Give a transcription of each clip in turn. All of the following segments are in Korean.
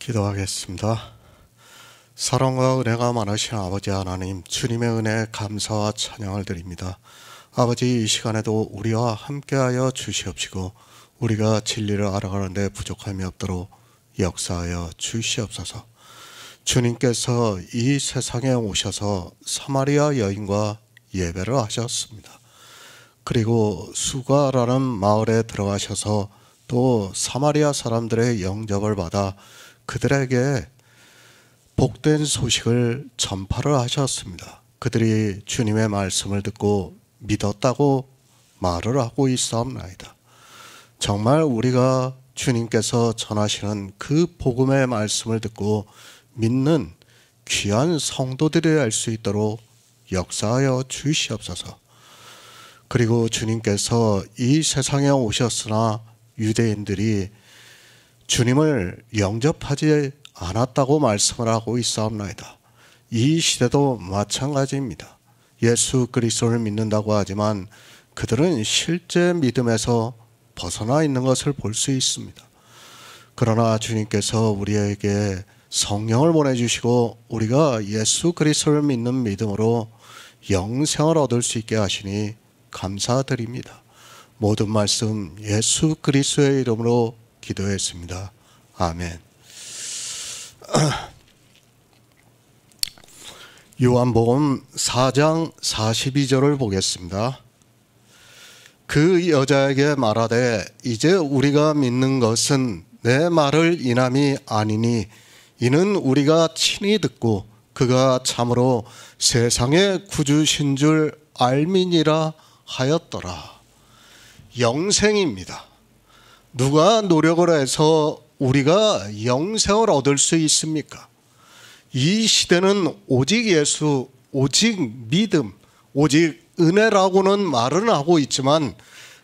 기도하겠습니다. 사랑과 은혜가 많으신 아버지 하나님, 주님의 은혜에 감사와 찬양을 드립니다. 아버지, 이 시간에도 우리와 함께하여 주시옵시고 우리가 진리를 알아가는 데 부족함이 없도록 역사하여 주시옵소서. 주님께서 이 세상에 오셔서 사마리아 여인과 예배를 하셨습니다. 그리고 수가라는 마을에 들어가셔서 또 사마리아 사람들의 영접을 받아 그들에게 복된 소식을 전파를 하셨습니다. 그들이 주님의 말씀을 듣고 믿었다고 말을 하고 있사옵나이다. 정말 우리가 주님께서 전하시는 그 복음의 말씀을 듣고 믿는 귀한 성도들이 될 수 있도록 역사하여 주시옵소서. 그리고 주님께서 이 세상에 오셨으나 유대인들이 주님을 영접하지 않았다고 말씀을 하고 있사옵나이다. 이 시대도 마찬가지입니다. 예수 그리스도를 믿는다고 하지만 그들은 실제 믿음에서 벗어나 있는 것을 볼 수 있습니다. 그러나 주님께서 우리에게 성령을 보내주시고 우리가 예수 그리스도를 믿는 믿음으로 영생을 얻을 수 있게 하시니 감사드립니다. 모든 말씀 예수 그리스도의 이름으로 기도했습니다. 아멘. 요한복음 4장 42절을 보겠습니다. 그 여자에게 말하되 이제 우리가 믿는 것은 내 말을 인함이 아니니 이는 우리가 친히 듣고 그가 참으로 세상의 구주신 줄 알미니라 하였더라. 영생입니다. 누가 노력을 해서 우리가 영생을 얻을 수 있습니까? 이 시대는 오직 예수, 오직 믿음, 오직 은혜라고는 말은 하고 있지만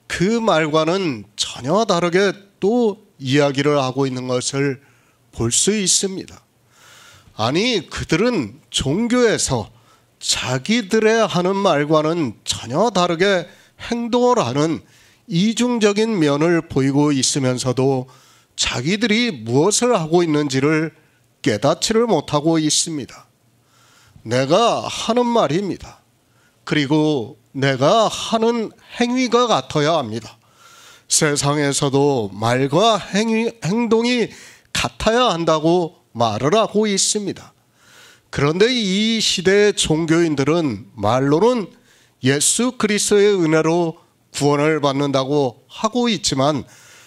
그 말과는 전혀 다르게 또 이야기를 하고 있는 것을 볼 수 있습니다. 아니, 그들은 종교에서 자기들의 하는 말과는 전혀 다르게 행동을 하는 이중적인 면을 보이고 있으면서도 자기들이 무엇을 하고 있는지를 깨닫지를 못하고 있습니다. 내가 하는 말입니다. 그리고 내가 하는 행위가 같아야 합니다. 세상에서도 말과 행동이 같아야 한다고 말을 하고 있습니다. 그런데 이 시대의 종교인들은 말로는 예수 그리스도의 은혜로 구원을 받는다고 하고 있지만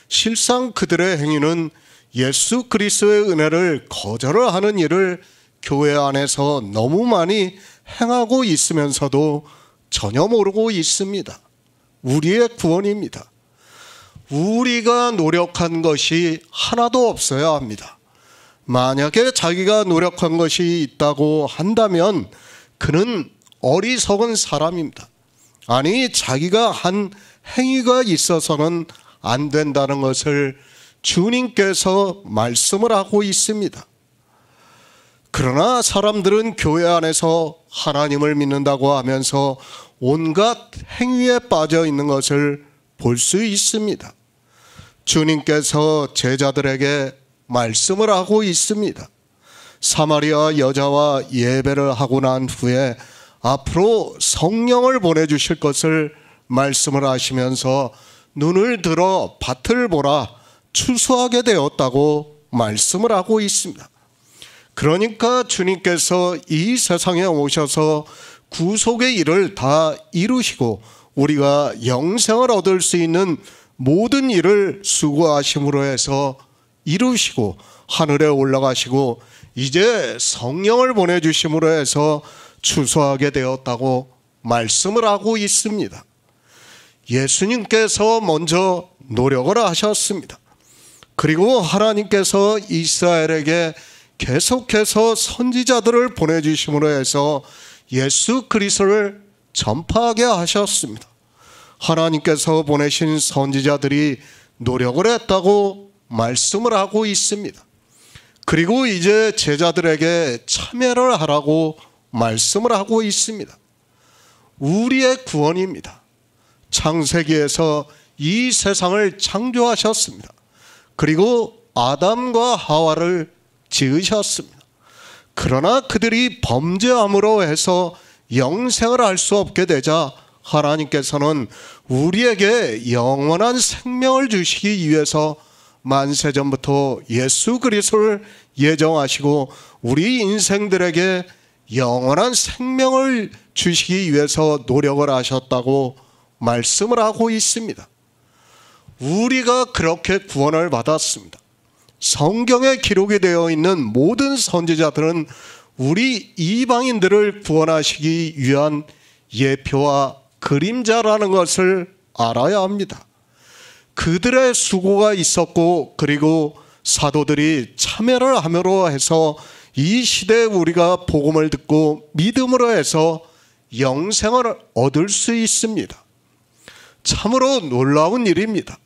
실상 그들의 행위는 예수 그리스도의 은혜를 거절을 하는 일을 교회 안에서 너무 많이 행하고 있으면서도 전혀 모르고 있습니다. 우리의 구원입니다. 우리가 노력한 것이 하나도 없어야 합니다. 만약에 자기가 노력한 것이 있다고 한다면 그는 어리석은 사람입니다. 아니, 자기가 한 행위가 있어서는 안 된다는 것을 주님께서 말씀을 하고 있습니다. 그러나 사람들은 교회 안에서 하나님을 믿는다고 하면서 온갖 행위에 빠져 있는 것을 볼 수 있습니다. 주님께서 제자들에게 말씀을 하고 있습니다. 사마리아 여자와 예배를 하고 난 후에 앞으로 성령을 보내주실 것을 말씀을 하시면서 눈을 들어 밭을 보라 추수하게 되었다고 말씀을 하고 있습니다. 그러니까 주님께서 이 세상에 오셔서 구속의 일을 다 이루시고 우리가 영생을 얻을 수 있는 모든 일을 수고하심으로 해서 이루시고 하늘에 올라가시고 이제 성령을 보내주심으로 해서 추수하게 되었다고 말씀을 하고 있습니다. 예수님께서 먼저 노력을 하셨습니다. 그리고 하나님께서 이스라엘에게 계속해서 선지자들을 보내주심으로 해서 예수 그리스도를 전파하게 하셨습니다. 하나님께서 보내신 선지자들이 노력을 했다고 말씀을 하고 있습니다. 그리고 이제 제자들에게 참여를 하라고 말씀을 하고 있습니다. 우리의 구원입니다. 창세기에서 이 세상을 창조하셨습니다. 그리고 아담과 하와를 지으셨습니다. 그러나 그들이 범죄함으로 해서 영생을 알 수 없게 되자 하나님께서는 우리에게 영원한 생명을 주시기 위해서 만세전부터 예수 그리스도를 예정하시고 우리 인생들에게 영원한 생명을 주시기 위해서 노력을 하셨다고 말씀을 하고 있습니다. 우리가 그렇게 구원을 받았습니다. 성경에 기록이 되어 있는 모든 선지자들은 우리 이방인들을 구원하시기 위한 예표와 그림자라는 것을 알아야 합니다. 그들의 수고가 있었고 그리고 사도들이 참여를 함으로 해서 이 시대에 우리가 복음을 듣고 믿음으로 해서 영생을 얻을 수 있습니다. 참으로 놀라운 일입니다.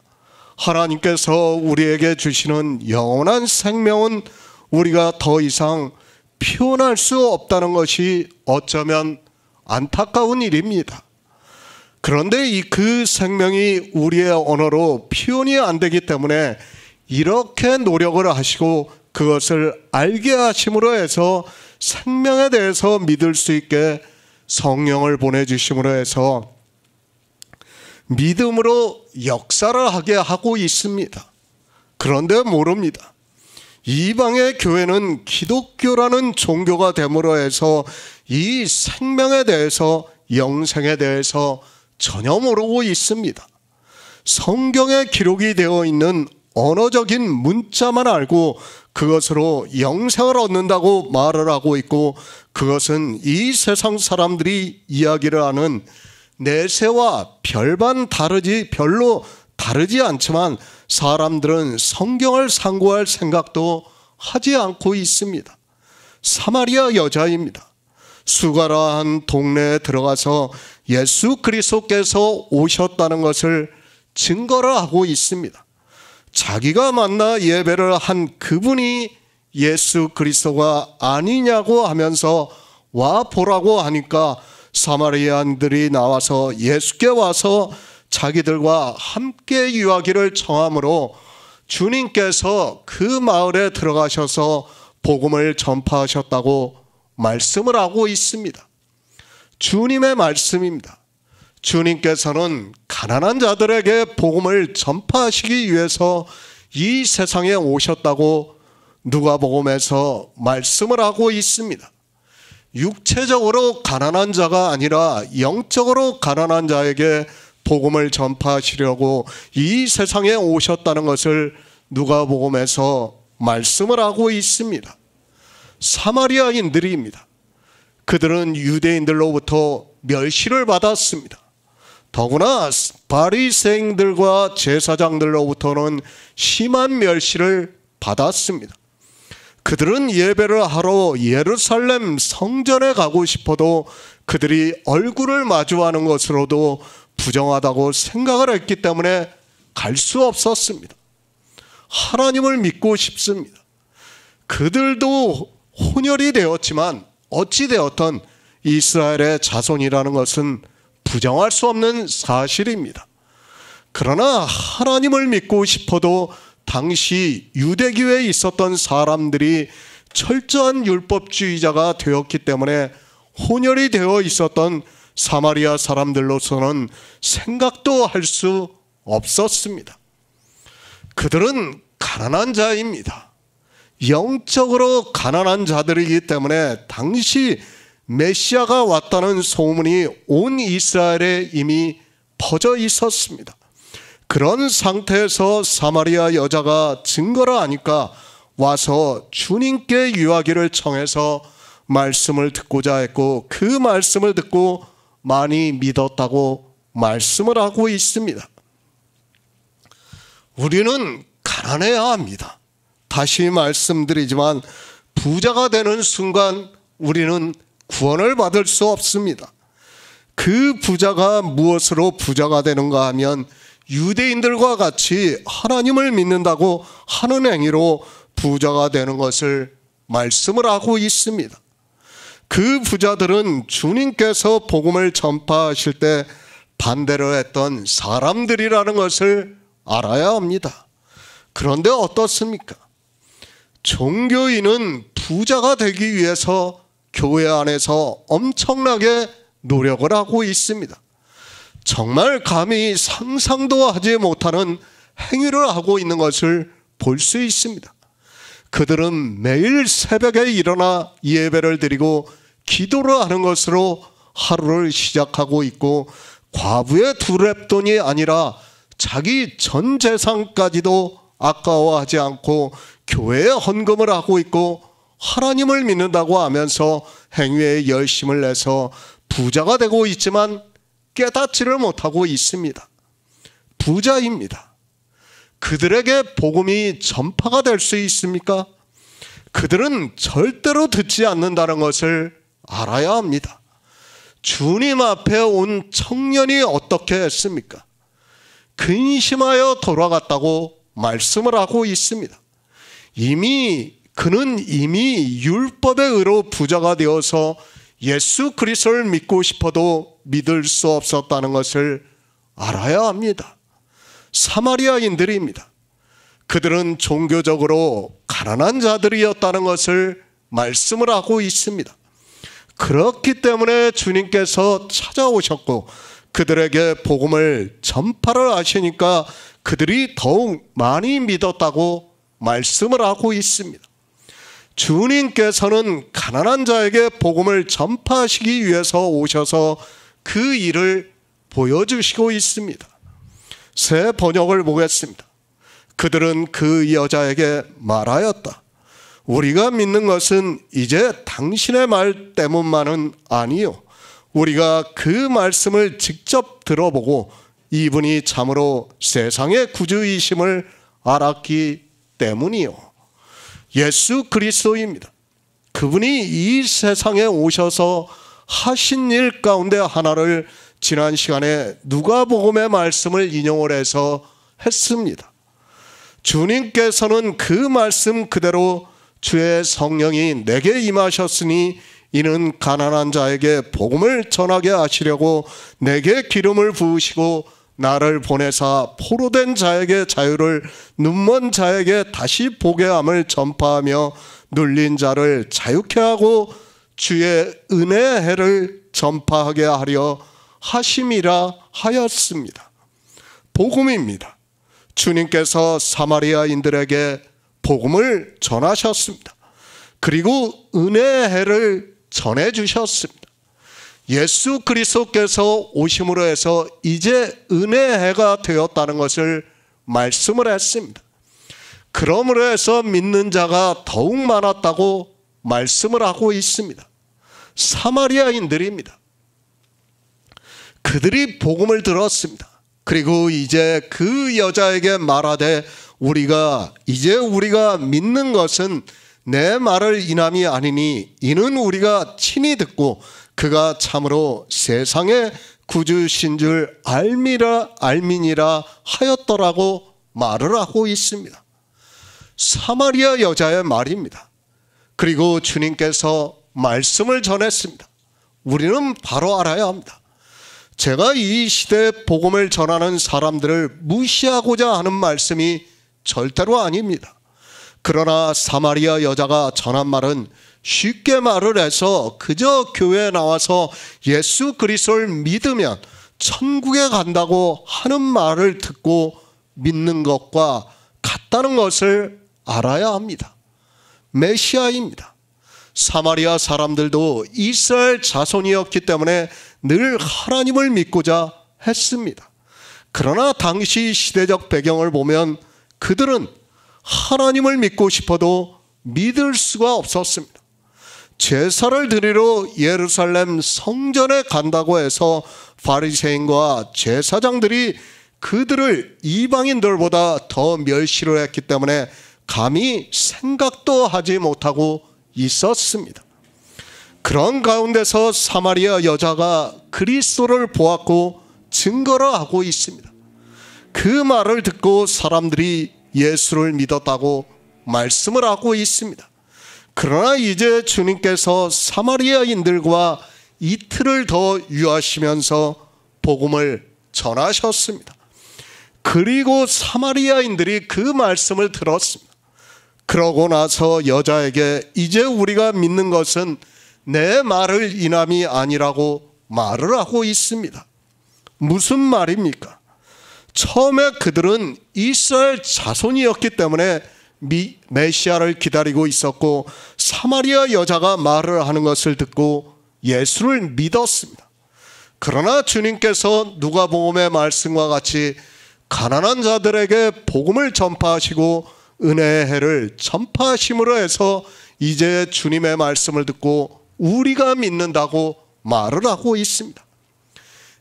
하나님께서 우리에게 주시는 영원한 생명은 우리가 더 이상 표현할 수 없다는 것이 어쩌면 안타까운 일입니다. 그런데 그 생명이 우리의 언어로 표현이 안 되기 때문에 이렇게 노력을 하시고 그것을 알게 하심으로 해서 생명에 대해서 믿을 수 있게 성령을 보내주심으로 해서 믿음으로 역사를 하게 하고 있습니다. 그런데 모릅니다. 이방의 교회는 기독교라는 종교가 됨으로 해서 이 생명에 대해서 영생에 대해서 전혀 모르고 있습니다. 성경에 기록이 되어 있는 언어적인 문자만 알고 그것으로 영생을 얻는다고 말을 하고 있고 그것은 이 세상 사람들이 이야기를 하는 내세와 별로 다르지 않지만 사람들은 성경을 상고할 생각도 하지 않고 있습니다. 사마리아 여자입니다. 수가라한 동네에 들어가서 예수 그리스도께서 오셨다는 것을 증거를 하고 있습니다. 자기가 만나 예배를 한 그분이 예수 그리스도가 아니냐고 하면서 와 보라고 하니까 사마리아인들이 나와서 예수께 와서 자기들과 함께 유하기를 청함으로 주님께서 그 마을에 들어가셔서 복음을 전파하셨다고 말씀을 하고 있습니다. 주님의 말씀입니다. 주님께서는 가난한 자들에게 복음을 전파하시기 위해서 이 세상에 오셨다고 누가복음에서 말씀을 하고 있습니다. 육체적으로 가난한 자가 아니라 영적으로 가난한 자에게 복음을 전파하시려고 이 세상에 오셨다는 것을 누가복음에서 말씀을 하고 있습니다. 사마리아인들입니다. 그들은 유대인들로부터 멸시를 받았습니다. 더구나 바리새인들과 제사장들로부터는 심한 멸시를 받았습니다. 그들은 예배를 하러 예루살렘 성전에 가고 싶어도 그들이 얼굴을 마주하는 것으로도 부정하다고 생각을 했기 때문에 갈 수 없었습니다. 하나님을 믿고 싶습니다. 그들도 혼혈이 되었지만 어찌되었던 이스라엘의 자손이라는 것은 부정할 수 없는 사실입니다. 그러나 하나님을 믿고 싶어도 당시 유대교회에 있었던 사람들이 철저한 율법주의자가 되었기 때문에 혼혈이 되어 있었던 사마리아 사람들로서는 생각도 할 수 없었습니다. 그들은 가난한 자입니다. 영적으로 가난한 자들이기 때문에 당시 메시아가 왔다는 소문이 온 이스라엘에 이미 퍼져 있었습니다. 그런 상태에서 사마리아 여자가 증거를 하니까 와서 주님께 유하기를 청해서 말씀을 듣고자 했고 그 말씀을 듣고 많이 믿었다고 말씀을 하고 있습니다. 우리는 가난해야 합니다. 다시 말씀드리지만 부자가 되는 순간 우리는 구원을 받을 수 없습니다. 그 부자가 무엇으로 부자가 되는가 하면 유대인들과 같이 하나님을 믿는다고 하는 행위로 부자가 되는 것을 말씀을 하고 있습니다. 그 부자들은 주님께서 복음을 전파하실 때 반대로 했던 사람들이라는 것을 알아야 합니다. 그런데 어떻습니까? 종교인은 부자가 되기 위해서 교회 안에서 엄청나게 노력을 하고 있습니다. 정말 감히 상상도 하지 못하는 행위를 하고 있는 것을 볼 수 있습니다. 그들은 매일 새벽에 일어나 예배를 드리고 기도를 하는 것으로 하루를 시작하고 있고, 과부의 두랩돈이 아니라 자기 전 재산까지도 아까워하지 않고 교회에 헌금을 하고 있고 하나님을 믿는다고 하면서 행위에 열심을 내서 부자가 되고 있지만 깨닫지를 못하고 있습니다. 부자입니다. 그들에게 복음이 전파가 될 수 있습니까? 그들은 절대로 듣지 않는다는 것을 알아야 합니다. 주님 앞에 온 청년이 어떻게 했습니까? 근심하여 돌아갔다고 말씀을 하고 있습니다. 그는 이미 율법의 의로 부자가 되어서 예수 그리스도를 믿고 싶어도 믿을 수 없었다는 것을 알아야 합니다. 사마리아인들입니다. 그들은 종교적으로 가난한 자들이었다는 것을 말씀을 하고 있습니다. 그렇기 때문에 주님께서 찾아오셨고 그들에게 복음을 전파를 하시니까 그들이 더욱 많이 믿었다고 말씀을 하고 있습니다. 주님께서는 가난한 자에게 복음을 전파하시기 위해서 오셔서 그 일을 보여주시고 있습니다. 새 번역을 보겠습니다. 그들은 그 여자에게 말하였다. 우리가 믿는 것은 이제 당신의 말 때문만은 아니요, 우리가 그 말씀을 직접 들어보고 이분이 참으로 세상의 구주이심을 알았기 때문이요. 예수 그리스도입니다. 그분이 이 세상에 오셔서 하신 일 가운데 하나를 지난 시간에 누가복음의 말씀을 인용을 해서 했습니다. 주님께서는 그 말씀 그대로 주의 성령이 내게 임하셨으니 이는 가난한 자에게 복음을 전하게 하시려고 내게 기름을 부으시고 나를 보내사 포로된 자에게 자유를, 눈먼 자에게 다시 보게 함을 전파하며 눌린 자를 자유케 하고 주의 은혜의 해를 전파하게 하려 하심이라 하였습니다. 복음입니다. 주님께서 사마리아인들에게 복음을 전하셨습니다. 그리고 은혜의 해를 전해주셨습니다. 예수 그리스도께서 오심으로 해서 이제 은혜의 해가 되었다는 것을 말씀을 했습니다. 그러므로 해서 믿는 자가 더욱 많았다고 말씀을 하고 있습니다. 사마리아인들입니다. 그들이 복음을 들었습니다. 그리고 이제 그 여자에게 말하되 우리가 믿는 것은 내 말을 인함이 아니니 이는 우리가 친히 듣고 그가 참으로 세상의 구주신 줄 알미니라 하였더라고 말을 하고 있습니다. 사마리아 여자의 말입니다. 그리고 주님께서 말씀을 전했습니다. 우리는 바로 알아야 합니다. 제가 이 시대에 복음을 전하는 사람들을 무시하고자 하는 말씀이 절대로 아닙니다. 그러나 사마리아 여자가 전한 말은 쉽게 말을 해서 그저 교회에 나와서 예수 그리스도를 믿으면 천국에 간다고 하는 말을 듣고 믿는 것과 같다는 것을 알아야 합니다. 메시아입니다. 사마리아 사람들도 이스라엘 자손이었기 때문에 늘 하나님을 믿고자 했습니다. 그러나 당시 시대적 배경을 보면 그들은 하나님을 믿고 싶어도 믿을 수가 없었습니다. 제사를 드리러 예루살렘 성전에 간다고 해서 바리새인과 제사장들이 그들을 이방인들보다 더 멸시를 했기 때문에 감히 생각도 하지 못하고 있었습니다. 그런 가운데서 사마리아 여자가 그리스도를 보았고 증거를 하고 있습니다. 그 말을 듣고 사람들이 예수를 믿었다고 말씀을 하고 있습니다. 그러나 이제 주님께서 사마리아인들과 이틀을 더 유하시면서 복음을 전하셨습니다. 그리고 사마리아인들이 그 말씀을 들었습니다. 그러고 나서 여자에게 이제 우리가 믿는 것은 내 말을 인함이 아니라고 말을 하고 있습니다. 무슨 말입니까? 처음에 그들은 이스라엘 자손이었기 때문에 메시아를 기다리고 있었고 사마리아 여자가 말을 하는 것을 듣고 예수를 믿었습니다. 그러나 주님께서 누가복음의 말씀과 같이 가난한 자들에게 복음을 전파하시고 은혜의 해를 전파하심으로 해서 이제 주님의 말씀을 듣고 우리가 믿는다고 말을 하고 있습니다.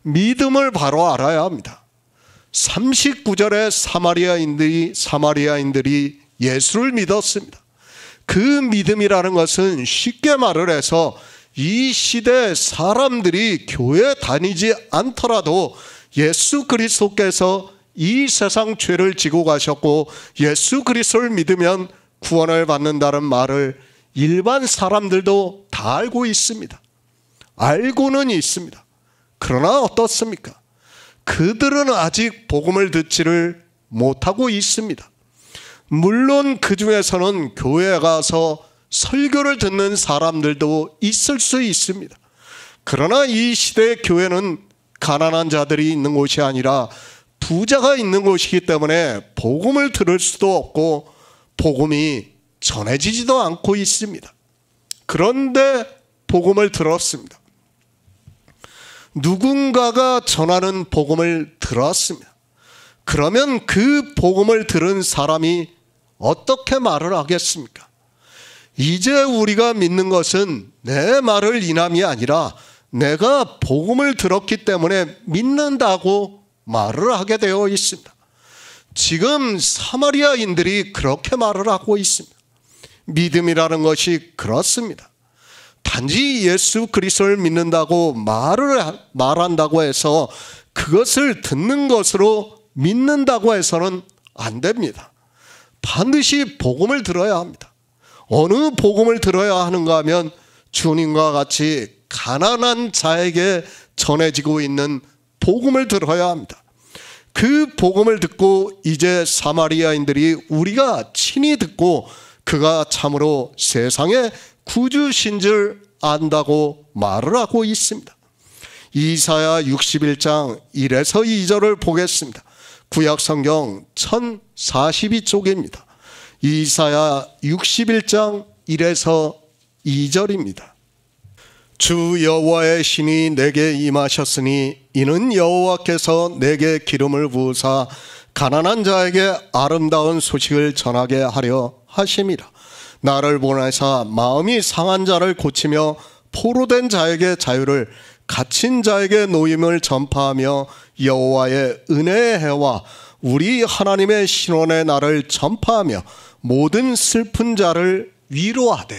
믿음을 바로 알아야 합니다. 39절에 사마리아인들이 예수를 믿었습니다. 그 믿음이라는 것은 쉽게 말을 해서 이 시대 사람들이 교회 다니지 않더라도 예수 그리스도께서 이 세상 죄를 지고 가셨고 예수 그리스도를 믿으면 구원을 받는다는 말을 일반 사람들도 다 알고 있습니다. 알고는 있습니다. 그러나 어떻습니까? 그들은 아직 복음을 듣지를 못하고 있습니다. 물론 그 중에서는 교회에 가서 설교를 듣는 사람들도 있을 수 있습니다. 그러나 이 시대의 교회는 가난한 자들이 있는 곳이 아니라 부자가 있는 곳이기 때문에 복음을 들을 수도 없고 복음이 전해지지도 않고 있습니다. 그런데 복음을 들었습니다. 누군가가 전하는 복음을 들었습니다. 그러면 그 복음을 들은 사람이 어떻게 말을 하겠습니까? 이제 우리가 믿는 것은 내 말을 인함이 아니라 내가 복음을 들었기 때문에 믿는다고 말을 하게 되어 있습니다. 지금 사마리아인들이 그렇게 말을 하고 있습니다. 믿음이라는 것이 그렇습니다. 단지 예수 그리스도를 믿는다고 말한다고 해서 그것을 듣는 것으로 믿는다고 해서는 안 됩니다. 반드시 복음을 들어야 합니다. 어느 복음을 들어야 하는가 하면 주님과 같이 가난한 자에게 전해지고 있는 복음을 들어야 합니다. 그 복음을 듣고 이제 사마리아인들이 우리가 친히 듣고 그가 참으로 세상의 구주신 줄 안다고 말을 하고 있습니다. 이사야 61장 1에서 2절을 보겠습니다. 구약성경 1042쪽입니다. 이사야 61장 1에서 2절입니다. 주 여호와의 신이 내게 임하셨으니 이는 여호와께서 내게 기름을 부으사 가난한 자에게 아름다운 소식을 전하게 하려 하심이라. 나를 보내사 마음이 상한 자를 고치며 포로된 자에게 자유를, 갇힌 자에게 노임을 전파하며 여호와의 은혜의 해와 우리 하나님의 신원의 날을 전파하며 모든 슬픈 자를 위로하되.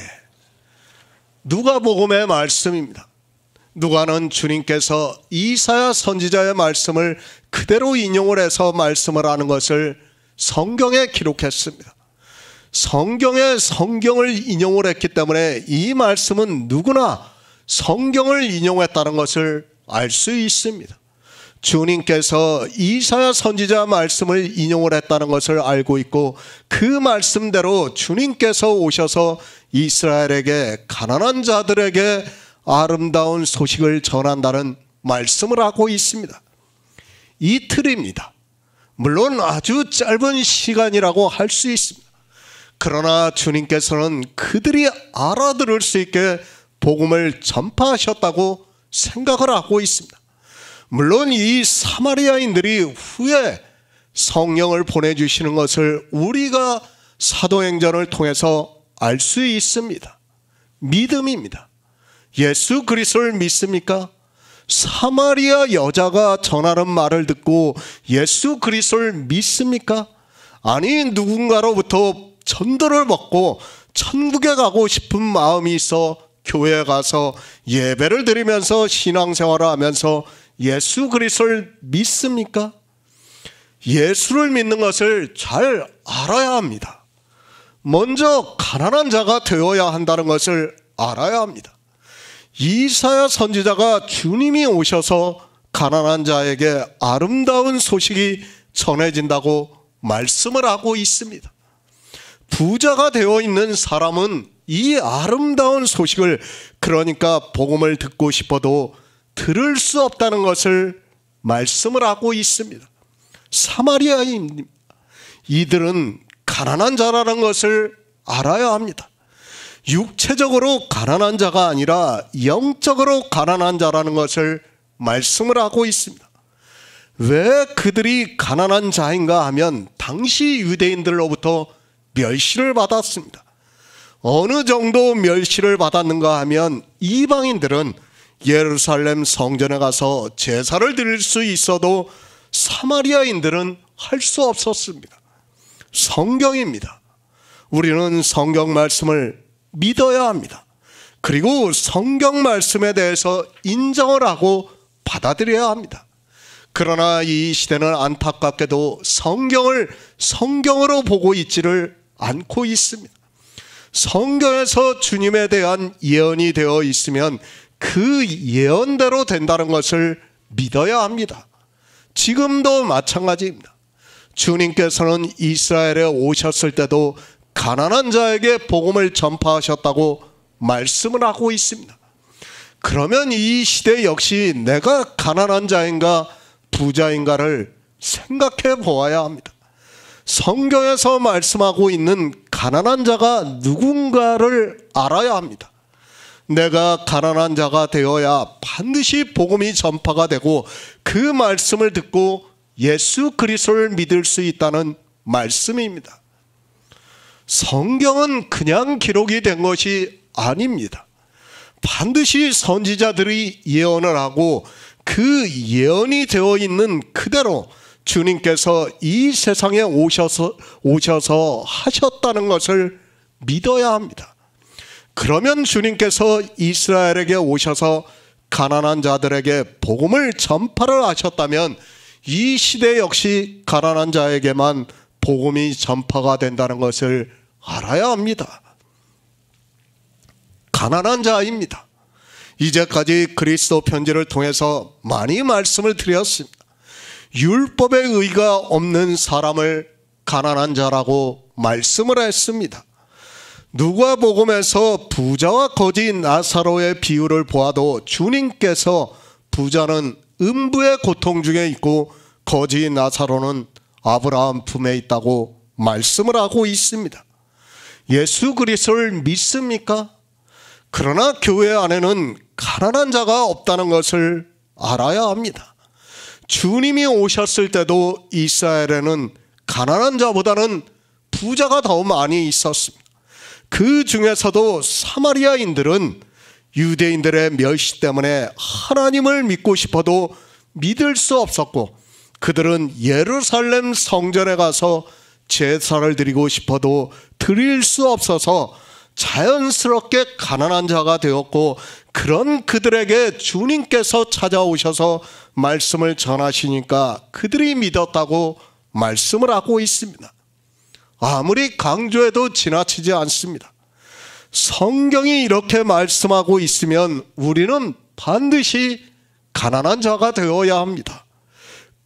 누가복음의 말씀입니다. 누가는 주님께서 이사야 선지자의 말씀을 그대로 인용을 해서 말씀을 하는 것을 성경에 기록했습니다. 성경을 인용을 했기 때문에 이 말씀은 누구나 성경을 인용했다는 것을 알 수 있습니다. 주님께서 이사야 선지자 말씀을 인용을 했다는 것을 알고 있고 그 말씀대로 주님께서 오셔서 이스라엘에게, 가난한 자들에게 아름다운 소식을 전한다는 말씀을 하고 있습니다. 이틀입니다. 물론 아주 짧은 시간이라고 할 수 있습니다. 그러나 주님께서는 그들이 알아들을 수 있게 복음을 전파하셨다고 생각을 하고 있습니다. 물론 이 사마리아인들이 후에 성령을 보내주시는 것을 우리가 사도행전을 통해서 알 수 있습니다. 믿음입니다. 예수 그리스도를 믿습니까? 사마리아 여자가 전하는 말을 듣고 예수 그리스도를 믿습니까? 아니, 누군가로부터 전도를 받고 천국에 가고 싶은 마음이 있어 교회에 가서 예배를 드리면서 신앙생활을 하면서 예수 그리스도를 믿습니까? 예수를 믿는 것을 잘 알아야 합니다. 먼저 가난한 자가 되어야 한다는 것을 알아야 합니다. 이사야 선지자가 주님이 오셔서 가난한 자에게 아름다운 소식이 전해진다고 말씀을 하고 있습니다. 부자가 되어 있는 사람은 이 아름다운 소식을, 그러니까 복음을 듣고 싶어도 들을 수 없다는 것을 말씀을 하고 있습니다. 사마리아인 이들은 가난한 자라는 것을 알아야 합니다. 육체적으로 가난한 자가 아니라 영적으로 가난한 자라는 것을 말씀을 하고 있습니다. 왜 그들이 가난한 자인가 하면 당시 유대인들로부터 멸시를 받았습니다. 어느 정도 멸시를 받았는가 하면 이방인들은 예루살렘 성전에 가서 제사를 드릴 수 있어도 사마리아인들은 할 수 없었습니다. 성경입니다. 우리는 성경 말씀을 믿어야 합니다. 그리고 성경 말씀에 대해서 인정을 하고 받아들여야 합니다. 그러나 이 시대는 안타깝게도 성경을 성경으로 보고 있지를 않고 있습니다. 성경에서 주님에 대한 예언이 되어 있으면 그 예언대로 된다는 것을 믿어야 합니다. 지금도 마찬가지입니다. 주님께서는 이스라엘에 오셨을 때도 가난한 자에게 복음을 전파하셨다고 말씀을 하고 있습니다. 그러면 이 시대 역시 내가 가난한 자인가 부자인가를 생각해 보아야 합니다. 성경에서 말씀하고 있는 가난한 자가 누군가를 알아야 합니다. 내가 가난한 자가 되어야 반드시 복음이 전파가 되고 그 말씀을 듣고 예수 그리스도를 믿을 수 있다는 말씀입니다. 성경은 그냥 기록이 된 것이 아닙니다. 반드시 선지자들이 예언을 하고 그 예언이 되어 있는 그대로 주님께서 이 세상에 오셔서 하셨다는 것을 믿어야 합니다. 그러면 주님께서 이스라엘에게 오셔서 가난한 자들에게 복음을 전파를 하셨다면 이 시대 역시 가난한 자에게만 복음이 전파가 된다는 것을 알아야 합니다. 가난한 자입니다. 이제까지 그리스도 편지를 통해서 많이 말씀을 드렸습니다. 율법의 의가 없는 사람을 가난한 자라고 말씀을 했습니다. 누가복음에서 부자와 거지 나사로의 비유를 보아도 주님께서 부자는 음부의 고통 중에 있고 거지 나사로는 아브라함 품에 있다고 말씀을 하고 있습니다. 예수 그리스도를 믿습니까? 그러나 교회 안에는 가난한 자가 없다는 것을 알아야 합니다. 주님이 오셨을 때도 이스라엘에는 가난한 자보다는 부자가 더 많이 있었습니다. 그 중에서도 사마리아인들은 유대인들의 멸시 때문에 하나님을 믿고 싶어도 믿을 수 없었고, 그들은 예루살렘 성전에 가서 제사를 드리고 싶어도 드릴 수 없어서 자연스럽게 가난한 자가 되었고, 그런 그들에게 주님께서 찾아오셔서 말씀을 전하시니까 그들이 믿었다고 말씀을 하고 있습니다. 아무리 강조해도 지나치지 않습니다. 성경이 이렇게 말씀하고 있으면 우리는 반드시 가난한 자가 되어야 합니다.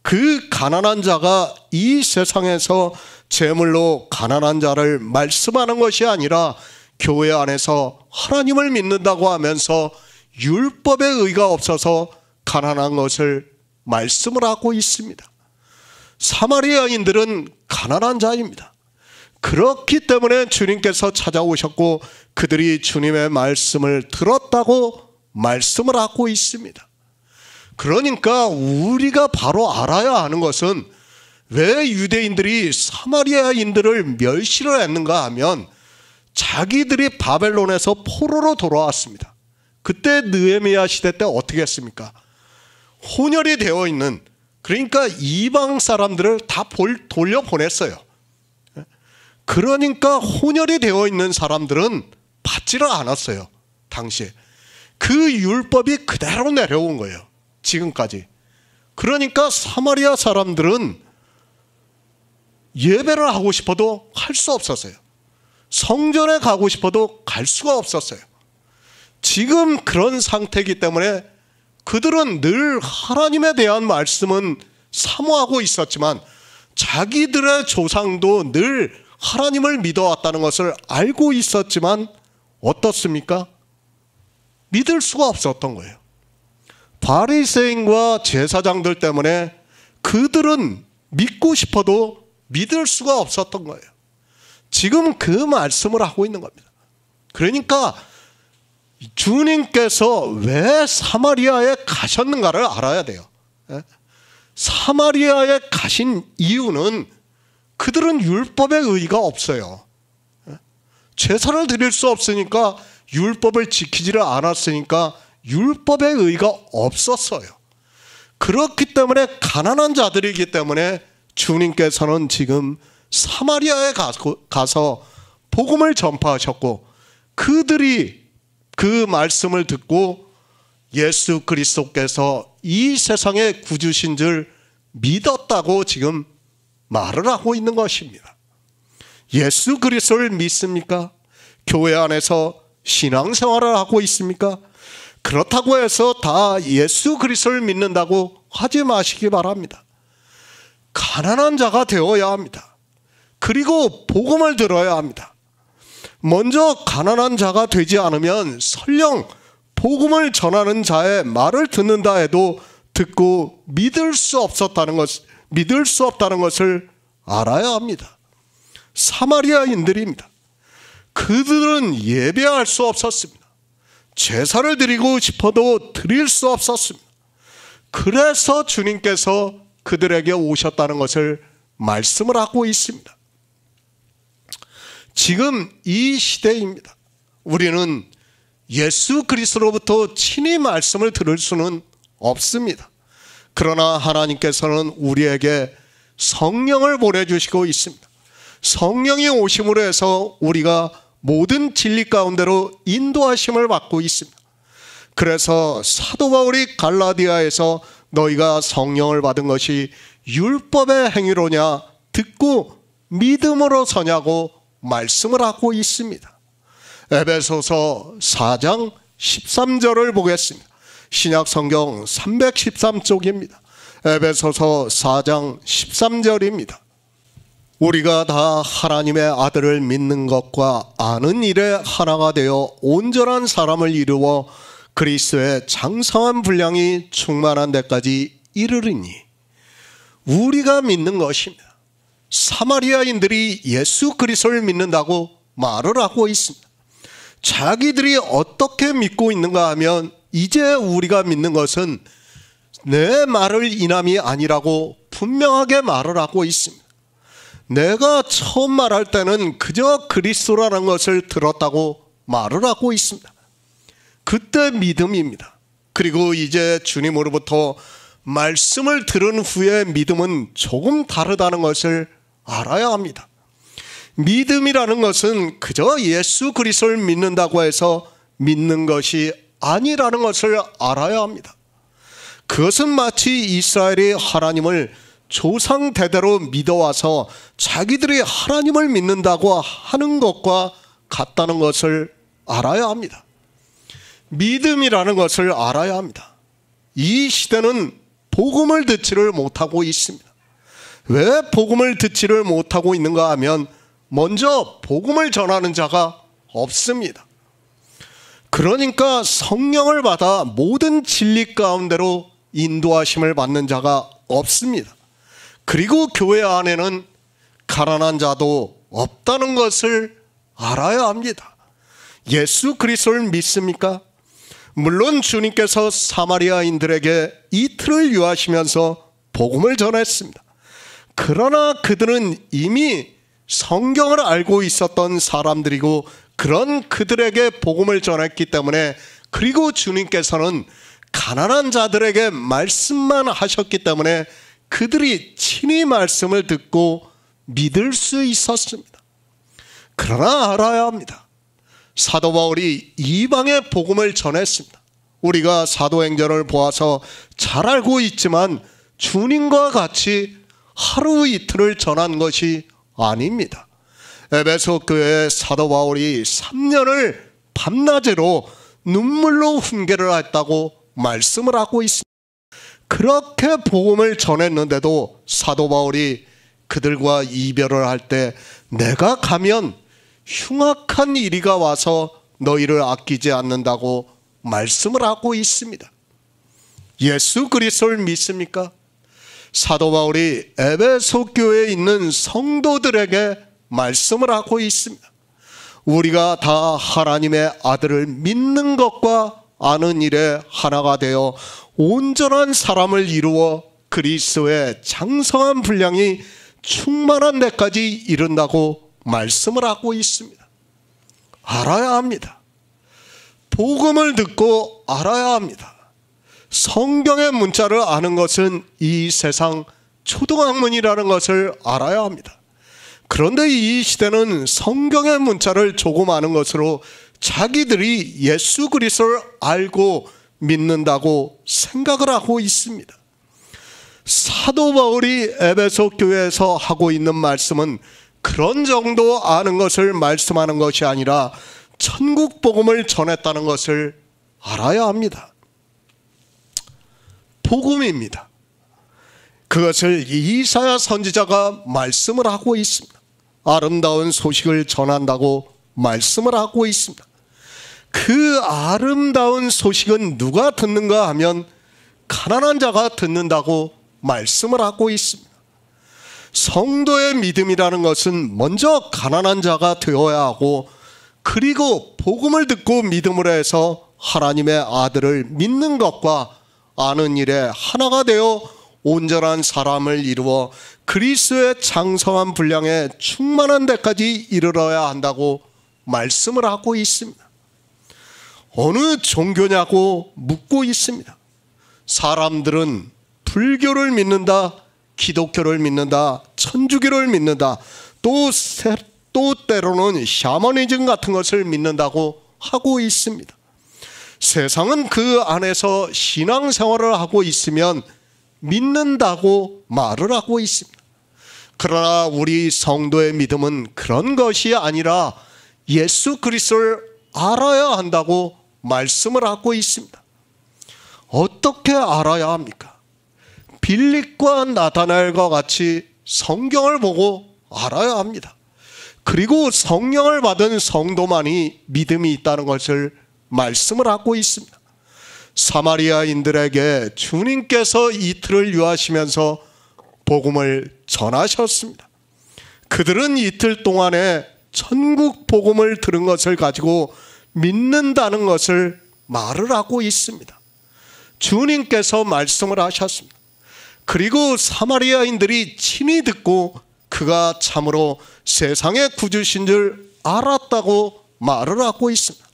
그 가난한 자가 이 세상에서 제물로 가난한 자를 말씀하는 것이 아니라 교회 안에서 하나님을 믿는다고 하면서 율법의 의가 없어서 가난한 것을 말씀을 하고 있습니다. 사마리아인들은 가난한 자입니다. 그렇기 때문에 주님께서 찾아오셨고 그들이 주님의 말씀을 들었다고 말씀을 하고 있습니다. 그러니까 우리가 바로 알아야 하는 것은 왜 유대인들이 사마리아인들을 멸시를 했는가 하면 자기들이 바벨론에서 포로로 돌아왔습니다. 그때 느헤미야 시대 때 어떻게 했습니까? 혼혈이 되어 있는, 그러니까 이방 사람들을 다 돌려보냈어요. 그러니까 혼혈이 되어 있는 사람들은 받지를 않았어요. 당시에 그 율법이 그대로 내려온 거예요. 지금까지. 그러니까 사마리아 사람들은 예배를 하고 싶어도 할 수 없었어요. 성전에 가고 싶어도 갈 수가 없었어요. 지금 그런 상태이기 때문에 그들은 늘 하나님에 대한 말씀은 사모하고 있었지만 자기들의 조상도 늘 하나님을 믿어왔다는 것을 알고 있었지만 어떻습니까? 믿을 수가 없었던 거예요. 바리새인과 제사장들 때문에 그들은 믿고 싶어도 믿을 수가 없었던 거예요. 지금 그 말씀을 하고 있는 겁니다. 그러니까 주님께서 왜 사마리아에 가셨는가를 알아야 돼요. 사마리아에 가신 이유는 그들은 율법의 의의가 없어요. 제사를 드릴 수 없으니까, 율법을 지키지를 않았으니까 율법의 의의가 없었어요. 그렇기 때문에 가난한 자들이기 때문에 주님께서는 지금 사마리아에 가서 복음을 전파하셨고, 그들이 그 말씀을 듣고 예수 그리스도께서 이 세상의 구주신 줄 믿었다고 지금 말을 하고 있는 것입니다. 예수 그리스도를 믿습니까? 교회 안에서 신앙생활을 하고 있습니까? 그렇다고 해서 다 예수 그리스도를 믿는다고 하지 마시기 바랍니다. 가난한 자가 되어야 합니다. 그리고 복음을 들어야 합니다. 먼저 가난한 자가 되지 않으면 설령 복음을 전하는 자의 말을 듣는다 해도 듣고 믿을 수 없다는 것을 알아야 합니다. 사마리아인들입니다. 그들은 예배할 수 없었습니다. 제사를 드리고 싶어도 드릴 수 없었습니다. 그래서 주님께서 그들에게 오셨다는 것을 말씀을 하고 있습니다. 지금 이 시대입니다. 우리는 예수 그리스도로부터 친히 말씀을 들을 수는 없습니다. 그러나 하나님께서는 우리에게 성령을 보내주시고 있습니다. 성령이 오심으로 해서 우리가 모든 진리 가운데로 인도하심을 받고 있습니다. 그래서 사도 바울이 갈라디아에서 너희가 성령을 받은 것이 율법의 행위로냐 듣고 믿음으로 서냐고 말씀을 하고 있습니다. 에베소서 4장 13절을 보겠습니다. 신약 성경 313쪽입니다. 에베소서 4장 13절입니다. 우리가 다 하나님의 아들을 믿는 것과 아는 일에 하나가 되어 온전한 사람을 이루어 그리스도의 장성한 분량이 충만한 데까지 이르리니, 우리가 믿는 것입니다. 사마리아인들이 예수 그리스도를 믿는다고 말을 하고 있습니다. 자기들이 어떻게 믿고 있는가 하면 이제 우리가 믿는 것은 내 말을 인함이 아니라고 분명하게 말을 하고 있습니다. 내가 처음 말할 때는 그저 그리스도라는 것을 들었다고 말을 하고 있습니다. 그때 믿음입니다. 그리고 이제 주님으로부터 말씀을 들은 후에 믿음은 조금 다르다는 것을 알아야 합니다. 믿음이라는 것은 그저 예수 그리스도를 믿는다고 해서 믿는 것이 아니라는 것을 알아야 합니다. 그것은 마치 이스라엘이 하나님을 조상 대대로 믿어와서 자기들이 하나님을 믿는다고 하는 것과 같다는 것을 알아야 합니다. 믿음이라는 것을 알아야 합니다. 이 시대는 복음을 듣지를 못하고 있습니다. 왜 복음을 듣지를 못하고 있는가 하면 먼저 복음을 전하는 자가 없습니다. 그러니까 성령을 받아 모든 진리 가운데로 인도하심을 받는 자가 없습니다. 그리고 교회 안에는 가난한 자도 없다는 것을 알아야 합니다. 예수 그리스도를 믿습니까? 물론 주님께서 사마리아인들에게 이틀을 유하시면서 복음을 전했습니다. 그러나 그들은 이미 성경을 알고 있었던 사람들이고 그런 그들에게 복음을 전했기 때문에, 그리고 주님께서는 가난한 자들에게 말씀만 하셨기 때문에 그들이 친히 말씀을 듣고 믿을 수 있었습니다. 그러나 알아야 합니다. 사도 바울이 이방의 복음을 전했습니다. 우리가 사도행전을 보아서 잘 알고 있지만 주님과 같이 하루 이틀을 전한 것이 아닙니다. 에베소 교회의 사도 바울이 3년을 밤낮으로 눈물로 훈계를 했다고 말씀을 하고 있습니다. 그렇게 복음을 전했는데도 사도 바울이 그들과 이별을 할 때 내가 가면 흉악한 이리가 와서 너희를 아끼지 않는다고 말씀을 하고 있습니다. 예수 그리스도를 믿습니까? 사도 바울이 에베소 교회에 있는 성도들에게 말씀을 하고 있습니다. 우리가 다 하나님의 아들을 믿는 것과 아는 일에 하나가 되어 온전한 사람을 이루어 그리스도의 장성한 분량이 충만한 데까지 이른다고 말씀을 하고 있습니다. 알아야 합니다. 복음을 듣고 알아야 합니다. 성경의 문자를 아는 것은 이 세상 초등학문이라는 것을 알아야 합니다. 그런데 이 시대는 성경의 문자를 조금 아는 것으로 자기들이 예수 그리스도를 알고 믿는다고 생각을 하고 있습니다. 사도 바울이 에베소 교회에서 하고 있는 말씀은 그런 정도 아는 것을 말씀하는 것이 아니라 천국 복음을 전했다는 것을 알아야 합니다. 복음입니다. 그것을 이사야 선지자가 말씀을 하고 있습니다. 아름다운 소식을 전한다고 말씀을 하고 있습니다. 그 아름다운 소식은 누가 듣는가 하면 가난한 자가 듣는다고 말씀을 하고 있습니다. 성도의 믿음이라는 것은 먼저 가난한 자가 되어야 하고, 그리고 복음을 듣고 믿음으로 해서 하나님의 아들을 믿는 것과 아는 일에 하나가 되어 온전한 사람을 이루어 그리스도의 장성한 분량에 충만한 데까지 이르러야 한다고 말씀을 하고 있습니다. 어느 종교냐고 묻고 있습니다. 사람들은 불교를 믿는다, 기독교를 믿는다, 천주교를 믿는다, 또 때로는 샤머니즘 같은 것을 믿는다고 하고 있습니다. 세상은 그 안에서 신앙생활을 하고 있으면 믿는다고 말을 하고 있습니다. 그러나 우리 성도의 믿음은 그런 것이 아니라 예수 그리스도를 알아야 한다고 말씀을 하고 있습니다. 어떻게 알아야 합니까? 빌립과 나다나엘과 같이 성경을 보고 알아야 합니다. 그리고 성령을 받은 성도만이 믿음이 있다는 것을 말씀을 하고 있습니다. 사마리아인들에게 주님께서 이틀을 유하시면서 복음을 전하셨습니다. 그들은 이틀 동안에 천국 복음을 들은 것을 가지고 믿는다는 것을 말을 하고 있습니다. 주님께서 말씀을 하셨습니다. 그리고 사마리아인들이 친히 듣고 그가 참으로 세상의 구주신 줄 알았다고 말을 하고 있습니다.